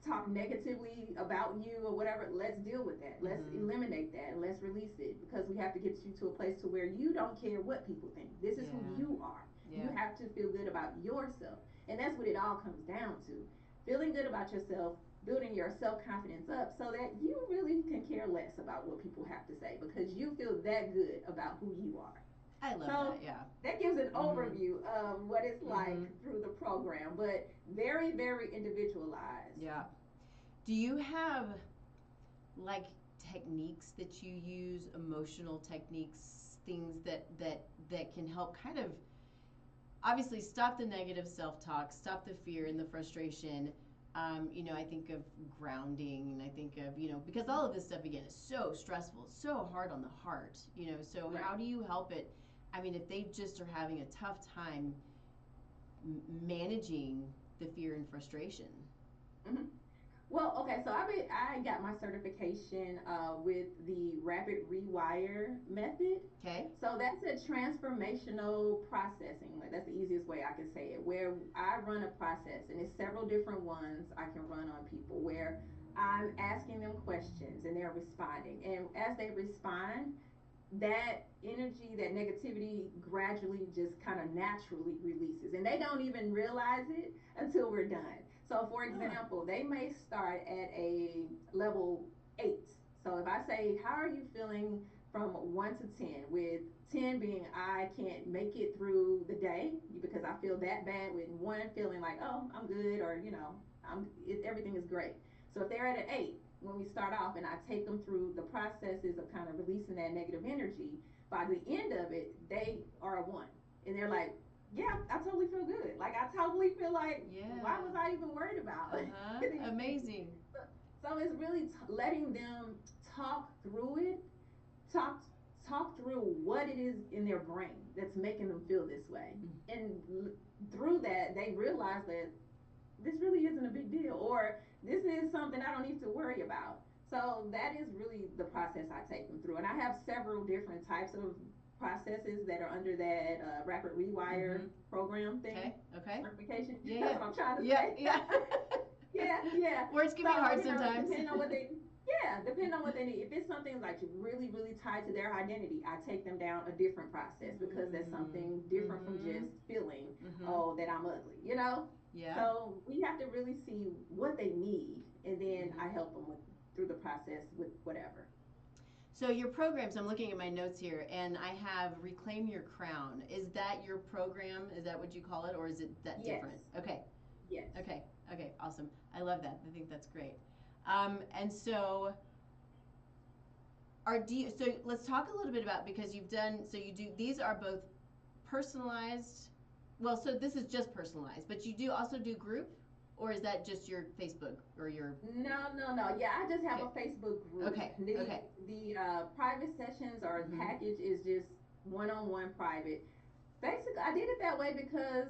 talk negatively about you or whatever, let's deal with that. Let's Mm-hmm. eliminate that and let's release it because we have to get you to a place to where you don't care what people think. This is who Yeah. you are. Yeah. You have to feel good about yourself. And that's what it all comes down to. Feeling good about yourself, building your self-confidence up so that you really can care less about what people have to say because you feel that good about who you are. I love So that. Yeah. that gives an Mm-hmm. overview of what it's like Mm-hmm. through the program, but very, very individualized. Yeah. Do you have like techniques that you use, emotional techniques, things that can help kind of obviously stop the negative self-talk, stop the fear and the frustration. I think of grounding, and I think of because all of this stuff again is so stressful, so hard on the heart. So Right. how do you help it? I mean, if they just are having a tough time managing the fear and frustration. Hmm. Well, okay, so I got my certification with the rapid rewire method. Okay. So that's a transformational processing. Like that's the easiest way I can say it. Where I run a process, and it's several different ones I can run on people. Where I'm asking them questions and they're responding, and as they respond, that energy, that negativity gradually just kind of naturally releases. And they don't even realize it until we're done. So, for Huh. example, they may start at a level 8. So, if I say, how are you feeling from 1 to 10, with 10 being I can't make it through the day because I feel that bad, with 1 feeling like, oh, I'm good, or, everything is great. So, if they're at an 8, when we start off and I take them through the processes of kind of releasing that negative energy, by the end of it, they are a 1. And they're like, yeah, I totally feel good. Like, I totally feel like, why Yeah. was I even worried about Uh-huh. these things? Amazing. So it's really letting them talk through it, talk talk through what it is in their brain that's making them feel this way. And through that, they realize that this really isn't a big deal, or this is something I don't need to worry about. So that is really the process I take them through, and I have several different types of processes that are under that rapid rewire Mm-hmm. program thing Okay. Okay. certification. Yeah. That's Yeah. what I'm trying to Yeah. say. Yeah. Yeah, yeah. Words can So be hard sometimes. depending on what they, yeah, depending on what they need. If it's something like really, really tied to their identity, I take them down a different process because that's Mm-hmm. something different from Mm-hmm. just feeling, Mm-hmm. oh, that I'm ugly. Yeah. So we have to really see what they need, and then I Mhm. help them with through the process with whatever. So your programs, I'm looking at my notes here, and I have Reclaim Your Crown. Is that your program? Is that what you call it, or is it that Yes, different? Okay, yes. okay, okay, awesome. I love that. I think that's great. And so are do you, so let's talk a little bit about, because you've done, so you do, these are both personalized. Well, so this is just personalized, but you do also do group, or is that just your Facebook or your? No, no, no. Yeah, I just have Okay, a Facebook group. okay, The okay. the private sessions or Mm-hmm. package is just one-on-one private. Basically, I did it that way because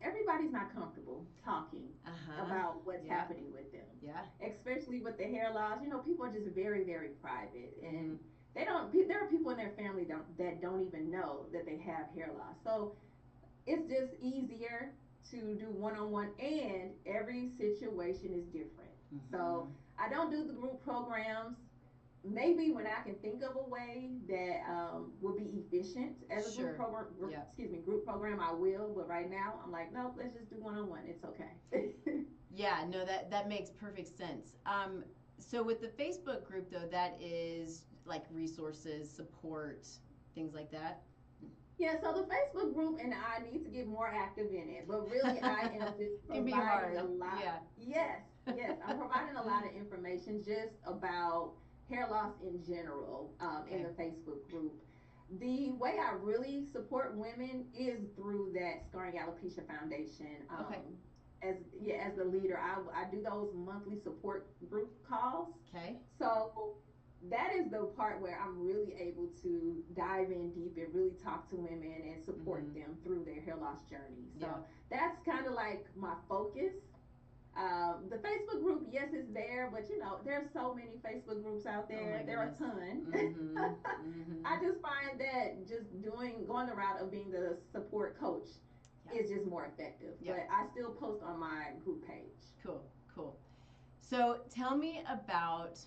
everybody's not comfortable talking Uh huh. about what's Yeah. happening with them, Yeah. especially with the hair loss. You know, people are just very, very private, Mm-hmm. and they don't. There are people in their family that don't even know that they have hair loss. So it's just easier to do one-on-one, and every situation is different. So Mm-hmm. I don't do the group programs. Maybe when I can think of a way that would be efficient as a Sure. Yeah. group program, I will. But right now, I'm like, nope, let's just do one-on-one. It's okay. Yeah, no, that makes perfect sense. So with the Facebook group though, that is like resources, support, things like that. Yeah, so the Facebook group and I need to get more active in it. But really, I am just Can be providing a hard. lot. Yeah. Yes, yes, I'm providing a lot of information just about hair loss in general in Okay. the Facebook group. The way I really support women is through that Scarring Alopecia Foundation. Okay. As the leader, I do those monthly support group calls. Okay. So that is the part where I'm really able to dive in deep and really talk to women and support Mm-hmm. them through their hair loss journey. So Yeah. that's kind of like my focus. The Facebook group, yes, it's there, but you know, there's so many Facebook groups out Oh there. my There are a goodness. ton. Mm-hmm. Mm-hmm. I just find that just going the route of being the support coach Yeah. is just more effective. Yeah. But I still post on my group page. Cool. Cool. So tell me about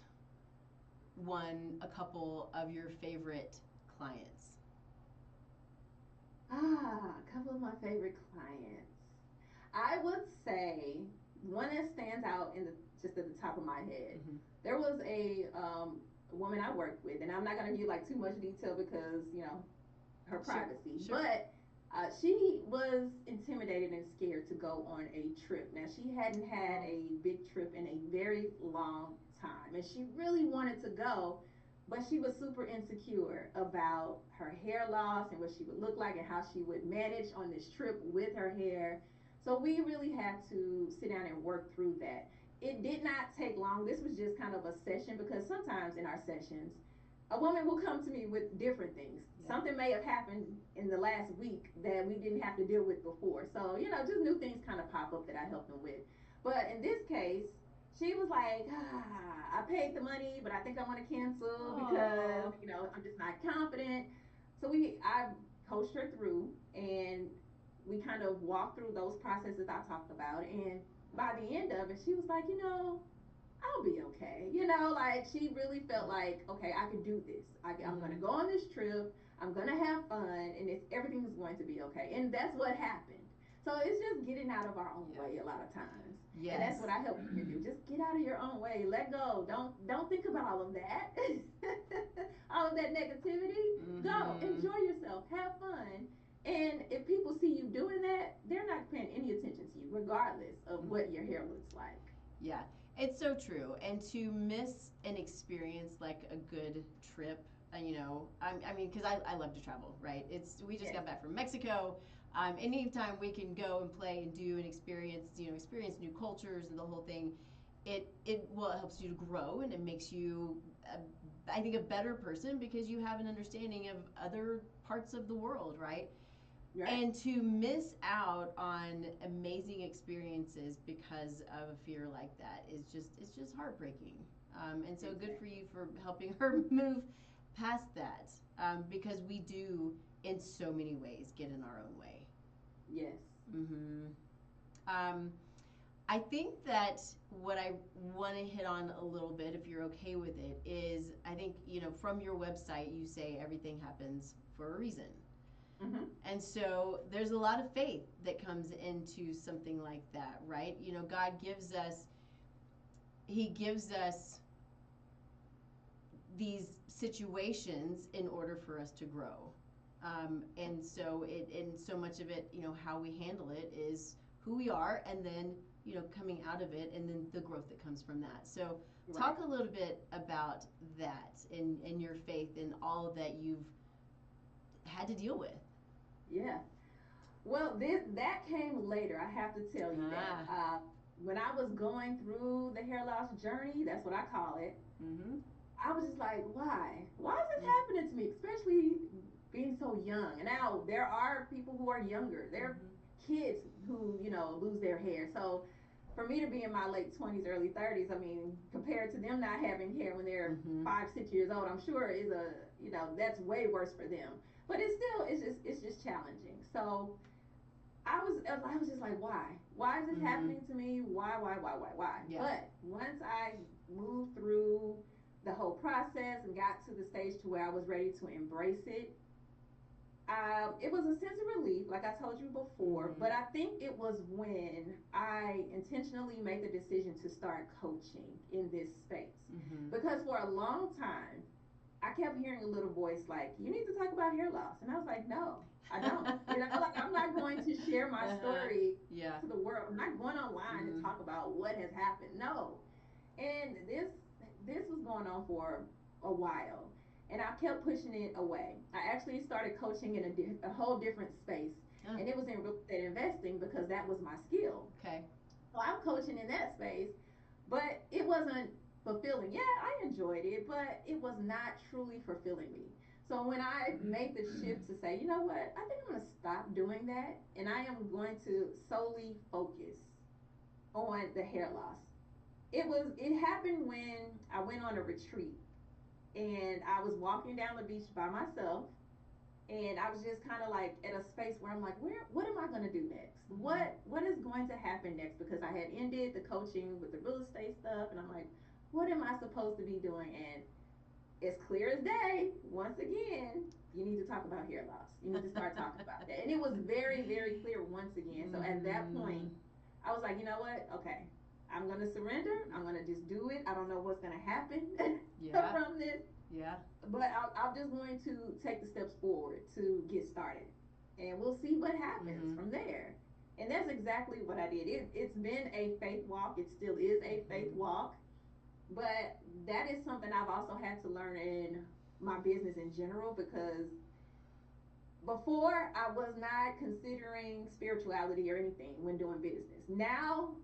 a couple of your favorite clients. A couple of my favorite clients. I would say one that stands out in the just at the top of my head. Mm-hmm. There was a woman I worked with, and I'm not going to give like too much detail because her Sure. privacy. Sure. But she was intimidated and scared to go on a trip. Now she hadn't had a big trip in a very long time, and she really wanted to go, but she was super insecure about her hair loss and what she would look like and how she would manage on this trip with her hair. So we really had to sit down and work through that. It did not take long. This was just kind of a session because sometimes in our sessions, a woman will come to me with different things. Yeah. Something may have happened in the last week that we didn't have to deal with before. So, just new things kind of pop up that I help them with. But in this case, she was like, I paid the money, but I think I want to cancel because, Oh. I'm just not confident. So I coached her through and we kind of walked through those processes I talked about. And by the end of it, she was like, I'll be okay. Like she really felt like, okay, I can do this. I'm going to Mm-hmm. go on this trip. I'm going to have fun, and everything is going to be okay. And that's what happened. So it's just getting out of our own Yeah. way a lot of times. And Yes. that's what I help women do. Just get out of your own way. Let go. Don't think about all of that. All of that negativity. Go. Mm-hmm. Enjoy yourself. Have fun. And if people see you doing that, they're not paying any attention to you, regardless of what your hair looks like. Yeah, it's so true. And to miss an experience like a good trip, I mean, because I love to travel, right? We just Yes. got back from Mexico. Anytime we can go and play and do and experience new cultures and the whole thing, it helps you to grow and it makes you, I think, a better person because you have an understanding of other parts of the world, right? Right. And to miss out on amazing experiences because of a fear like that is it's just heartbreaking. And so good for you for helping her move past that, because we do in so many ways get in our own way. Yes. Mm-hmm. um, I think that what I want to hit on a little bit, if you're okay with it, is I think from your website you say everything happens for a reason. Mm-hmm. And so there's a lot of faith that comes into something like that, right? You know, God gives us, He gives us these situations in order for us to grow. And so so much of it, you know, how we handle it is who we are, and then, you know, coming out of it, and then the growth that comes from that. So talk a little bit about that in your faith and all that you've had to deal with. Yeah. Well, that came later. I have to tell you that. When I was going through the hair loss journey, that's what I call it. Mm-hmm. I was just like, why? Why is this happening to me? Especially being so young. And now there are people who are younger. There are kids who, you know, lose their hair. So for me to be in my late 20s, early 30s, I mean, compared to them not having hair when they're 5, 6 years old, I'm sure is a, you know, that's way worse for them. But it's still, it's just challenging. So I was just like, why? Why is this happening to me? Why? Yeah. But once I moved through the whole process and got to the stage to where I was ready to embrace it, it was a sense of relief, like I told you before. But I think it was when I intentionally made the decision to start coaching in this space, because for a long time I kept hearing a little voice like, you need to talk about hair loss. And I was like, no, I don't. You know, like, I'm not going to share my story to the world. I'm not going online to talk about what has happened. No. And this was going on for a while. And I kept pushing it away. I actually started coaching in a whole different space. And it was in real estate investing because that was my skill. Okay. So I'm coaching in that space, but it wasn't fulfilling. Yeah, I enjoyed it, but it was not truly fulfilling me. So when I made the shift to say, you know what, I think I'm going to stop doing that, and I am going to solely focus on the hair loss. It happened when I went on a retreat, and I was walking down the beach by myself, and I was just kind of like at a space where I'm like, what am I going to do next? What is going to happen next? Because I had ended the coaching with the real estate stuff, and I'm like, what am I supposed to be doing? And it's clear as day, once again, you need to talk about hair loss. You need to start talking about that. And it was very, very clear once again. So at that point, I was like, you know what? Okay, I'm going to surrender. I'm going to just do it. I don't know what's going to happen from this. Yeah. But I'm just going to take the steps forward to get started. And we'll see what happens from there. And that's exactly what I did. It's been a faith walk. It still is a faith walk. But that is something I've also had to learn in my business in general, because before I was not considering spirituality or anything when doing business. Now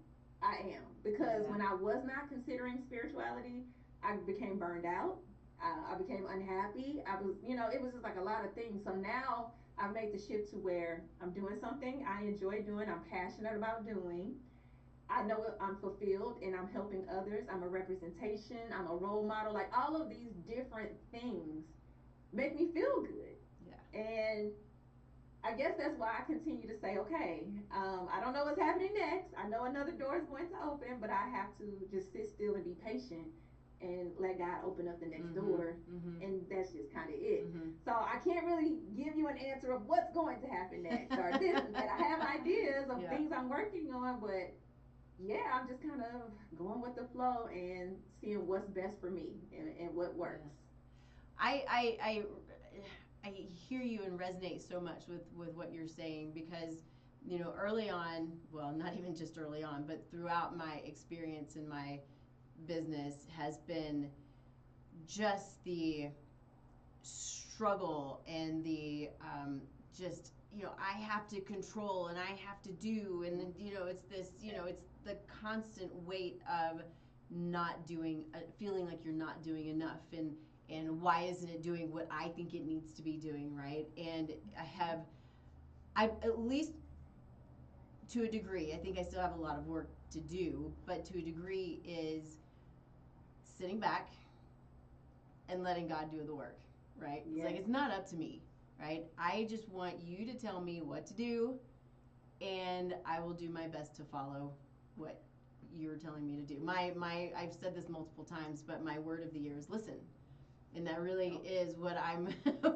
I am, because when I was not considering spirituality, I became burned out. I became unhappy. I was, you know, it was just like a lot of things. So now I've made the shift to where I'm doing something I enjoy doing, I'm passionate about doing. I know I'm fulfilled and I'm helping others. I'm a representation. I'm a role model. Like, all of these different things make me feel good. Yeah. And I guess that's why I continue to say, okay, I don't know what's happening next. I know another door is going to open, but I have to just sit still and be patient and let God open up the next door. And that's just kind of it. So I can't really give you an answer of what's going to happen next or this and that. I have ideas of things I'm working on, but yeah, I'm just kind of going with the flow and seeing what's best for me and what works. I hear you and resonate so much with what you're saying, because, you know, early on, well, not even just early on, but throughout my experience in my business has been just the struggle and the just, you know, I have to control and I have to do, and, you know, it's this, you know, it's the constant weight of not doing, feeling like you're not doing enough, and why isn't it doing what I think it needs to be doing, right? And I at least to a degree, I think I still have a lot of work to do, but to a degree is sitting back and letting God do the work, right? It's like, it's not up to me, right? I just want you to tell me what to do, and I will do my best to follow what you're telling me to do. I've said this multiple times, but my word of the year is listen. And that really Oh, is what I'm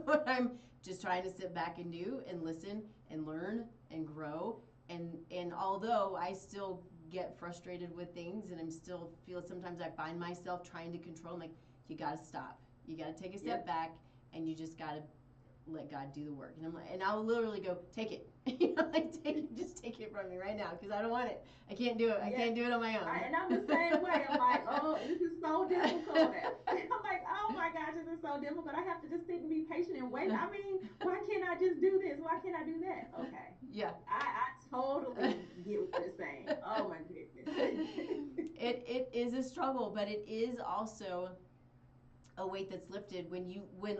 what I'm just trying to sit back and do and listen and learn and grow. And although I still get frustrated with things and I'm still feel sometimes I find myself trying to control, I'm like, you gotta stop. You gotta take a step yep. back and you just gotta let God do the work. And I'm like, and I'll literally go, take it. You know, like just take it from me right now because I don't want it. I can't do it. I Yes. can't do it on my own. And I'm the same way. I'm like, oh, this is so difficult. I'm like, oh my gosh, this is so difficult. I have to just sit and be patient and wait. I mean, why can't I just do this? Why can't I do that? Okay. Yeah. I totally get what you're saying. Oh my goodness. It is a struggle, but it is also a weight that's lifted when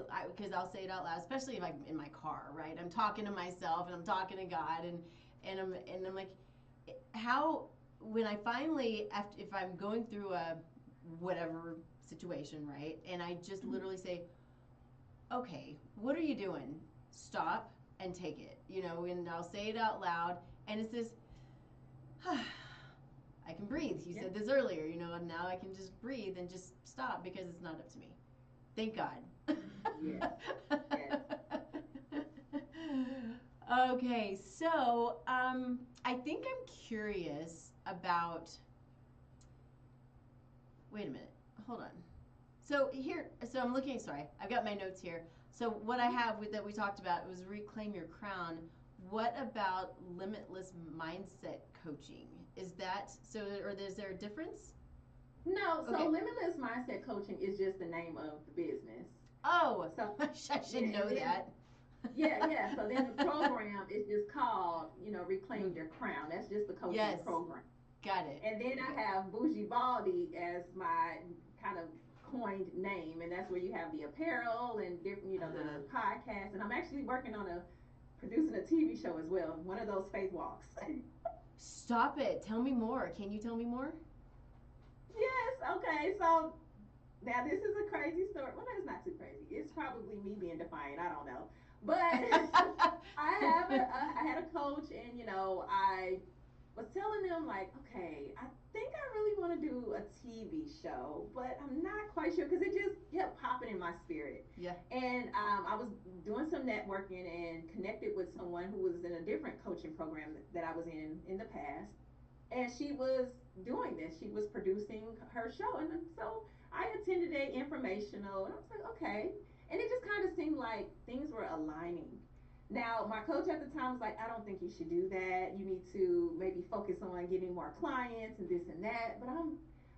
I because I'll say it out loud, especially if I'm in my car, right? I'm talking to myself and I'm talking to God and I'm like, how when I finally after if I'm going through a whatever situation, right? And I just literally say, okay, what are you doing? Stop and take it, and I'll say it out loud, and it's this. I can breathe. You Yeah. said this earlier, and now I can just breathe and just stop because it's not up to me. Thank God. Yes. Yes. Okay, so I think I'm curious about. Wait a minute. Hold on. So I'm looking. Sorry, I've got my notes here. So what I have that we talked about was reclaim your crown. What about limitless mindset coaching? Is that so, or is there a difference? No, so Okay. limitless mindset coaching is just the name of the business. Oh, So I yeah, should and know then that. yeah, yeah. So then the program is just called, Reclaim Mm, Your Crown. That's just the coaching yes, program. got it. And then I Okay. have Bougie Baldy as my kind of coined name, and that's where you have the apparel and different, Uh-huh. the podcast. And I'm actually working on producing a TV show as well, one of those faith walks. Stop it. Tell me more. Can you tell me more? Yes, okay. So now this is a crazy story. Well, no, it's not too crazy. It's probably me being defiant. I don't know, but I had a coach, and I was telling them like, okay, I think I really want to do a TV show, but I'm not quite sure because it just kept popping in my spirit. Yeah. And I was doing some networking and connected with someone who was in a different coaching program that I was in the past, and she was doing this. She was producing her show, and so I attended a informational, and I was like, okay. And it just kind of seemed like things were aligning. Now, my coach at the time was like, I don't think you should do that. You need to maybe focus on getting more clients and this and that. But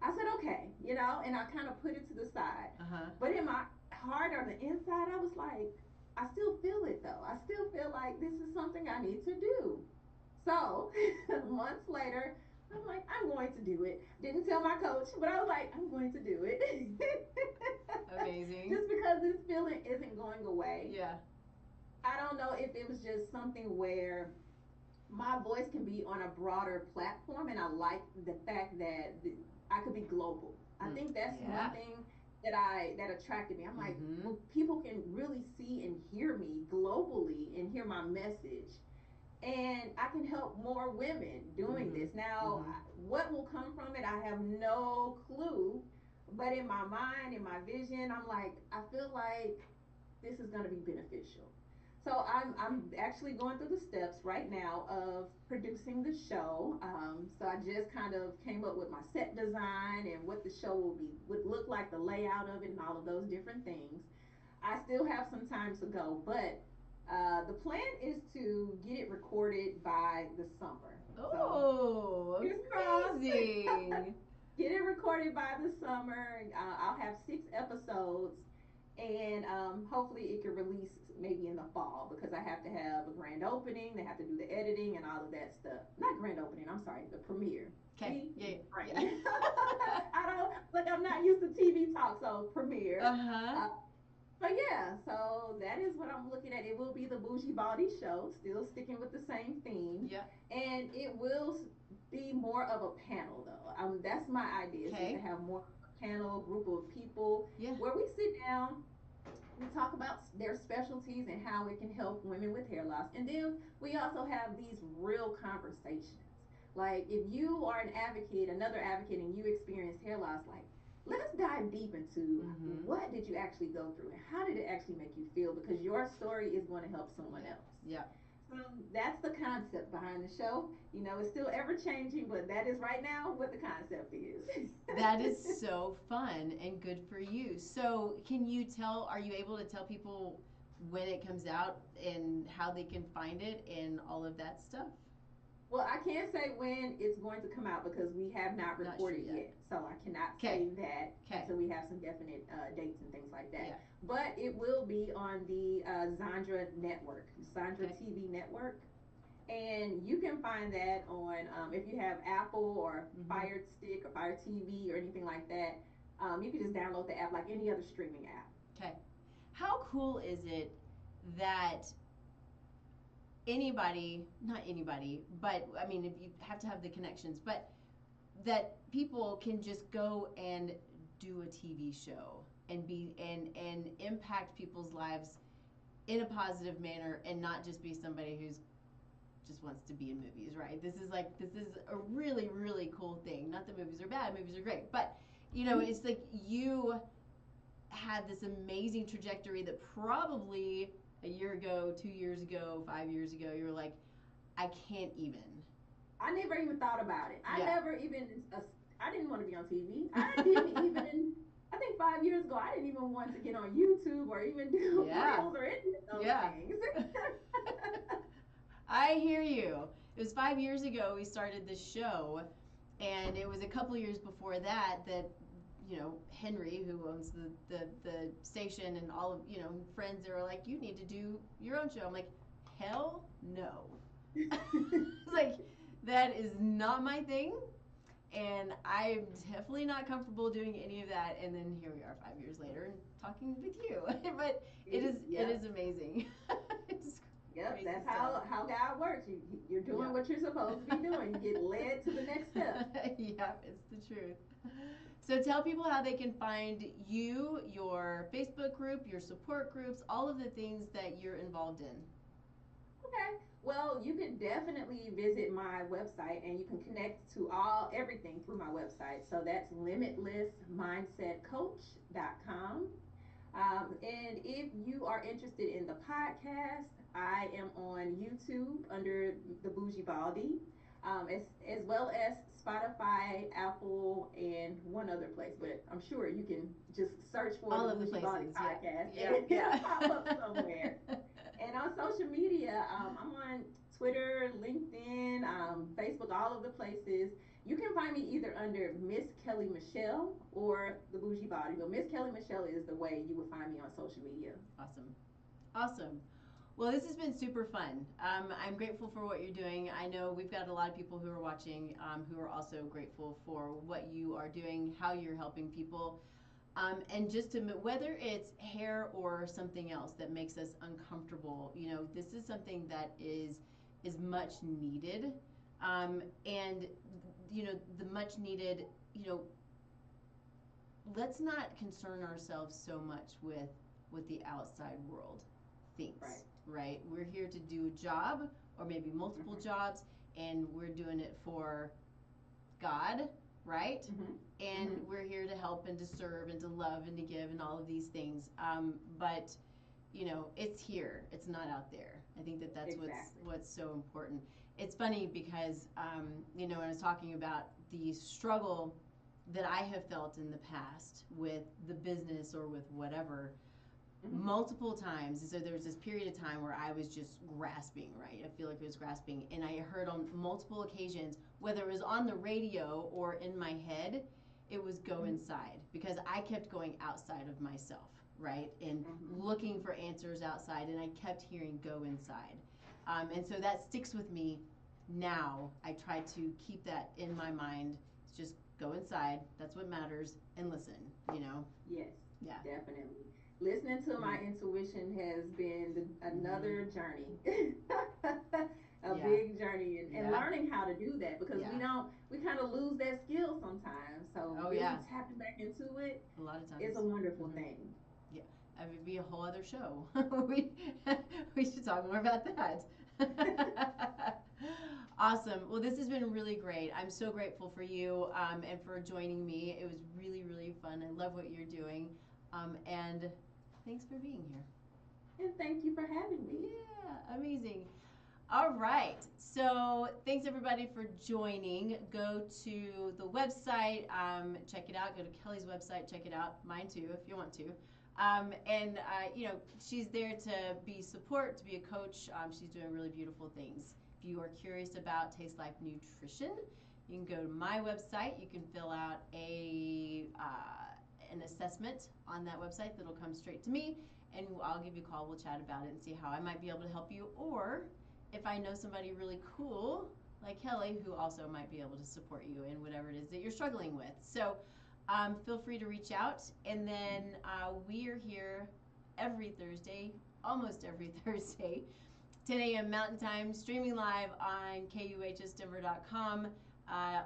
I said, okay, and I kind of put it to the side. Uh-huh. But in my heart or the inside, I was like, I still feel it though. I still feel like this is something I need to do. So months later, I'm like, I'm going to do it. Didn't tell my coach, but I was like, I'm going to do it. Amazing. Just because this feeling isn't going away. Yeah. I don't know if it was just something where my voice can be on a broader platform, and I like the fact that I could be global. I Mm. think that's one Yeah. thing that attracted me. I'm like, Mm-hmm. well, people can really see and hear me globally and hear my message, and I can help more women doing Mm-hmm. this. Now, Mm-hmm. what will come from it, I have no clue. But in my mind, in my vision, I'm like, I feel like this is going to be beneficial. So I'm actually going through the steps right now of producing the show. So I just kind of came up with my set design and what the show would look like, the layout of it, and all of those different things. I still have some time to go, but the plan is to get it recorded by the summer. So Oh, fingers crossed. amazing. Get it recorded by the summer. I'll have 6 episodes, and hopefully it can release maybe in the fall because I have to have a grand opening. They have to do the editing and all of that stuff. Not grand opening. I'm sorry, the premiere. Okay. See, Yeah. Yeah. brain. I don't like. I'm not used to TV talk, so premiere. Uh-huh. Uh, so yeah, so that is what I'm looking at. It will be the Bougie Body Show, still sticking with the same theme, Yeah. and it will be more of a panel though. That's my idea is just to Okay. have more of a panel group of people Yeah. where we sit down, we talk about their specialties and how it can help women with hair loss, and then we also have these real conversations. Like if you are an advocate, another advocate, and you experience hair loss, like let's dive deep into Mm-hmm. what did you actually go through and how did it actually make you feel, because your story is going to help someone else. Yeah. So that's the concept behind the show. You know, it's still ever changing, but that is right now what the concept is. That is so fun and good for you. So, can you tell, are you able to tell people when it comes out and how they can find it and all of that stuff? Well, I can't say when it's going to come out because we have not Not sure recorded yet. yet. So I cannot Okay. say that Okay. until we have some definite dates and things like that. Yeah. But it will be on the Zandra Network, Zandra Okay. TV Network. And you can find that on, if you have Apple or Mm-hmm. Fire Stick or Fire TV or anything like that, you can just download the app like any other streaming app. Okay. How cool is it that anybody, not anybody, but I mean, if you have to have the connections, but that people can just go and do a TV show and be and impact people's lives in a positive manner and not just be somebody who's just wants to be in movies, right? This is a really really cool thing. Not that movies are bad, movies are great, but you know, it's like you had this amazing trajectory that probably a year ago, 2 years ago, 5 years ago, you were like, I can't even. I never even thought about it. I Yeah. never even, I didn't want to be on TV. I didn't even, I think 5 years ago, I didn't even want to get on YouTube or even do Yeah. Reels or any of those Yeah. things. I hear you. It was 5 years ago we started this show, and it was a couple years before that that you know Henry, who owns the station, and all of friends, they were like, you need to do your own show. I'm like, hell no. It's like that is not my thing, and I'm definitely not comfortable doing any of that. And then here we are 5 years later and talking with you. But it Yep. is amazing. It's Yep, crazy that's stuff. how God works. You're doing Yeah. what you're supposed to be doing. You get led to the next step. Yeah, it's the truth. So tell people how they can find you, your Facebook group, your support groups, all of the things that you're involved in. Okay. Well, you can definitely visit my website and you can connect to all everything through my website. So that's limitlessmindsetcoach.com. And if you are interested in the podcast, I am on YouTube under the Bougie Baldy, as well as Spotify, Apple, and one other place. But I'm sure you can just search for All the of the Bougie Baldy places, yeah. podcast Yeah, and it'll yeah. pop up somewhere. And on social media, I'm on Twitter, LinkedIn, Facebook, all of the places. You can find me either under Miss Kelly Michelle or the Bougie Body, but Miss Kelly Michelle is the way you would find me on social media. Awesome. Awesome. Well, this has been super fun. I'm grateful for what you're doing. I know we've got a lot of people who are watching who are also grateful for what you are doing, how you're helping people. And just to whether it's hair or something else that makes us uncomfortable, this is something that is much needed, and the much needed. You know, let's not concern ourselves so much with what the outside world thinks. Right. Right? We're here to do a job or maybe multiple Mm-hmm. jobs, and we're doing it for God, right? Mm-hmm. And Mm-hmm. we're here to help and to serve and to love and to give and all of these things. But it's here. It's not out there. I think that that's Exactly. what's so important. It's funny because when I was talking about the struggle that I have felt in the past with the business or with whatever, Mm-hmm. multiple times. So there was this period of time where I was just grasping, right? I feel like I was grasping, and I heard on multiple occasions, whether it was on the radio or in my head, it was go Mm-hmm. inside, because I kept going outside of myself, right? And Mm-hmm. looking for answers outside, and I kept hearing go inside. And so that sticks with me now. I try to keep that in my mind. It's just go inside. That's what matters. And listen. Yes, Yeah. definitely. Listening to my Mm-hmm. intuition has been Mm-hmm. another journey, a Yeah. big journey, and Yeah. learning how to do that because Yeah. we kind of lose that skill sometimes. So Oh, really yeah. tapping back into it A lot of is times. a wonderful Hmm. thing. Yeah. It would be a whole other show. we we should talk more about that. Awesome. Well, this has been really great. I'm so grateful for you and for joining me. It was really, really fun. I love what you're doing. And thanks for being here. And thank you for having me. Yeah, amazing. All right. So thanks everybody for joining. Go to the website, check it out. Go to Kelly's website, check it out. Mine too, if you want to. And you know, she's there to be support, to be a coach. She's doing really beautiful things. If you are curious about Taste Life Nutrition, you can go to my website. You can fill out an assessment on that website that'll come straight to me, and I'll give you a call. We'll chat about it and see how I might be able to help you, or if I know somebody really cool like Kelly who also might be able to support you in whatever it is that you're struggling with. So feel free to reach out. And then we are here every Thursday, almost every Thursday, 10 a.m. Mountain Time, streaming live on KUHSdenver.com.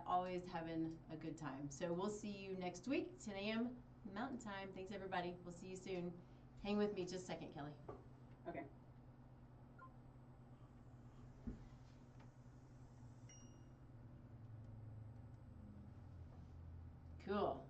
Always having a good time. So we'll see you next week, 10 a.m. Mountain Time. Thanks, everybody. We'll see you soon. Hang with me just a second, Kelly. Okay. Cool.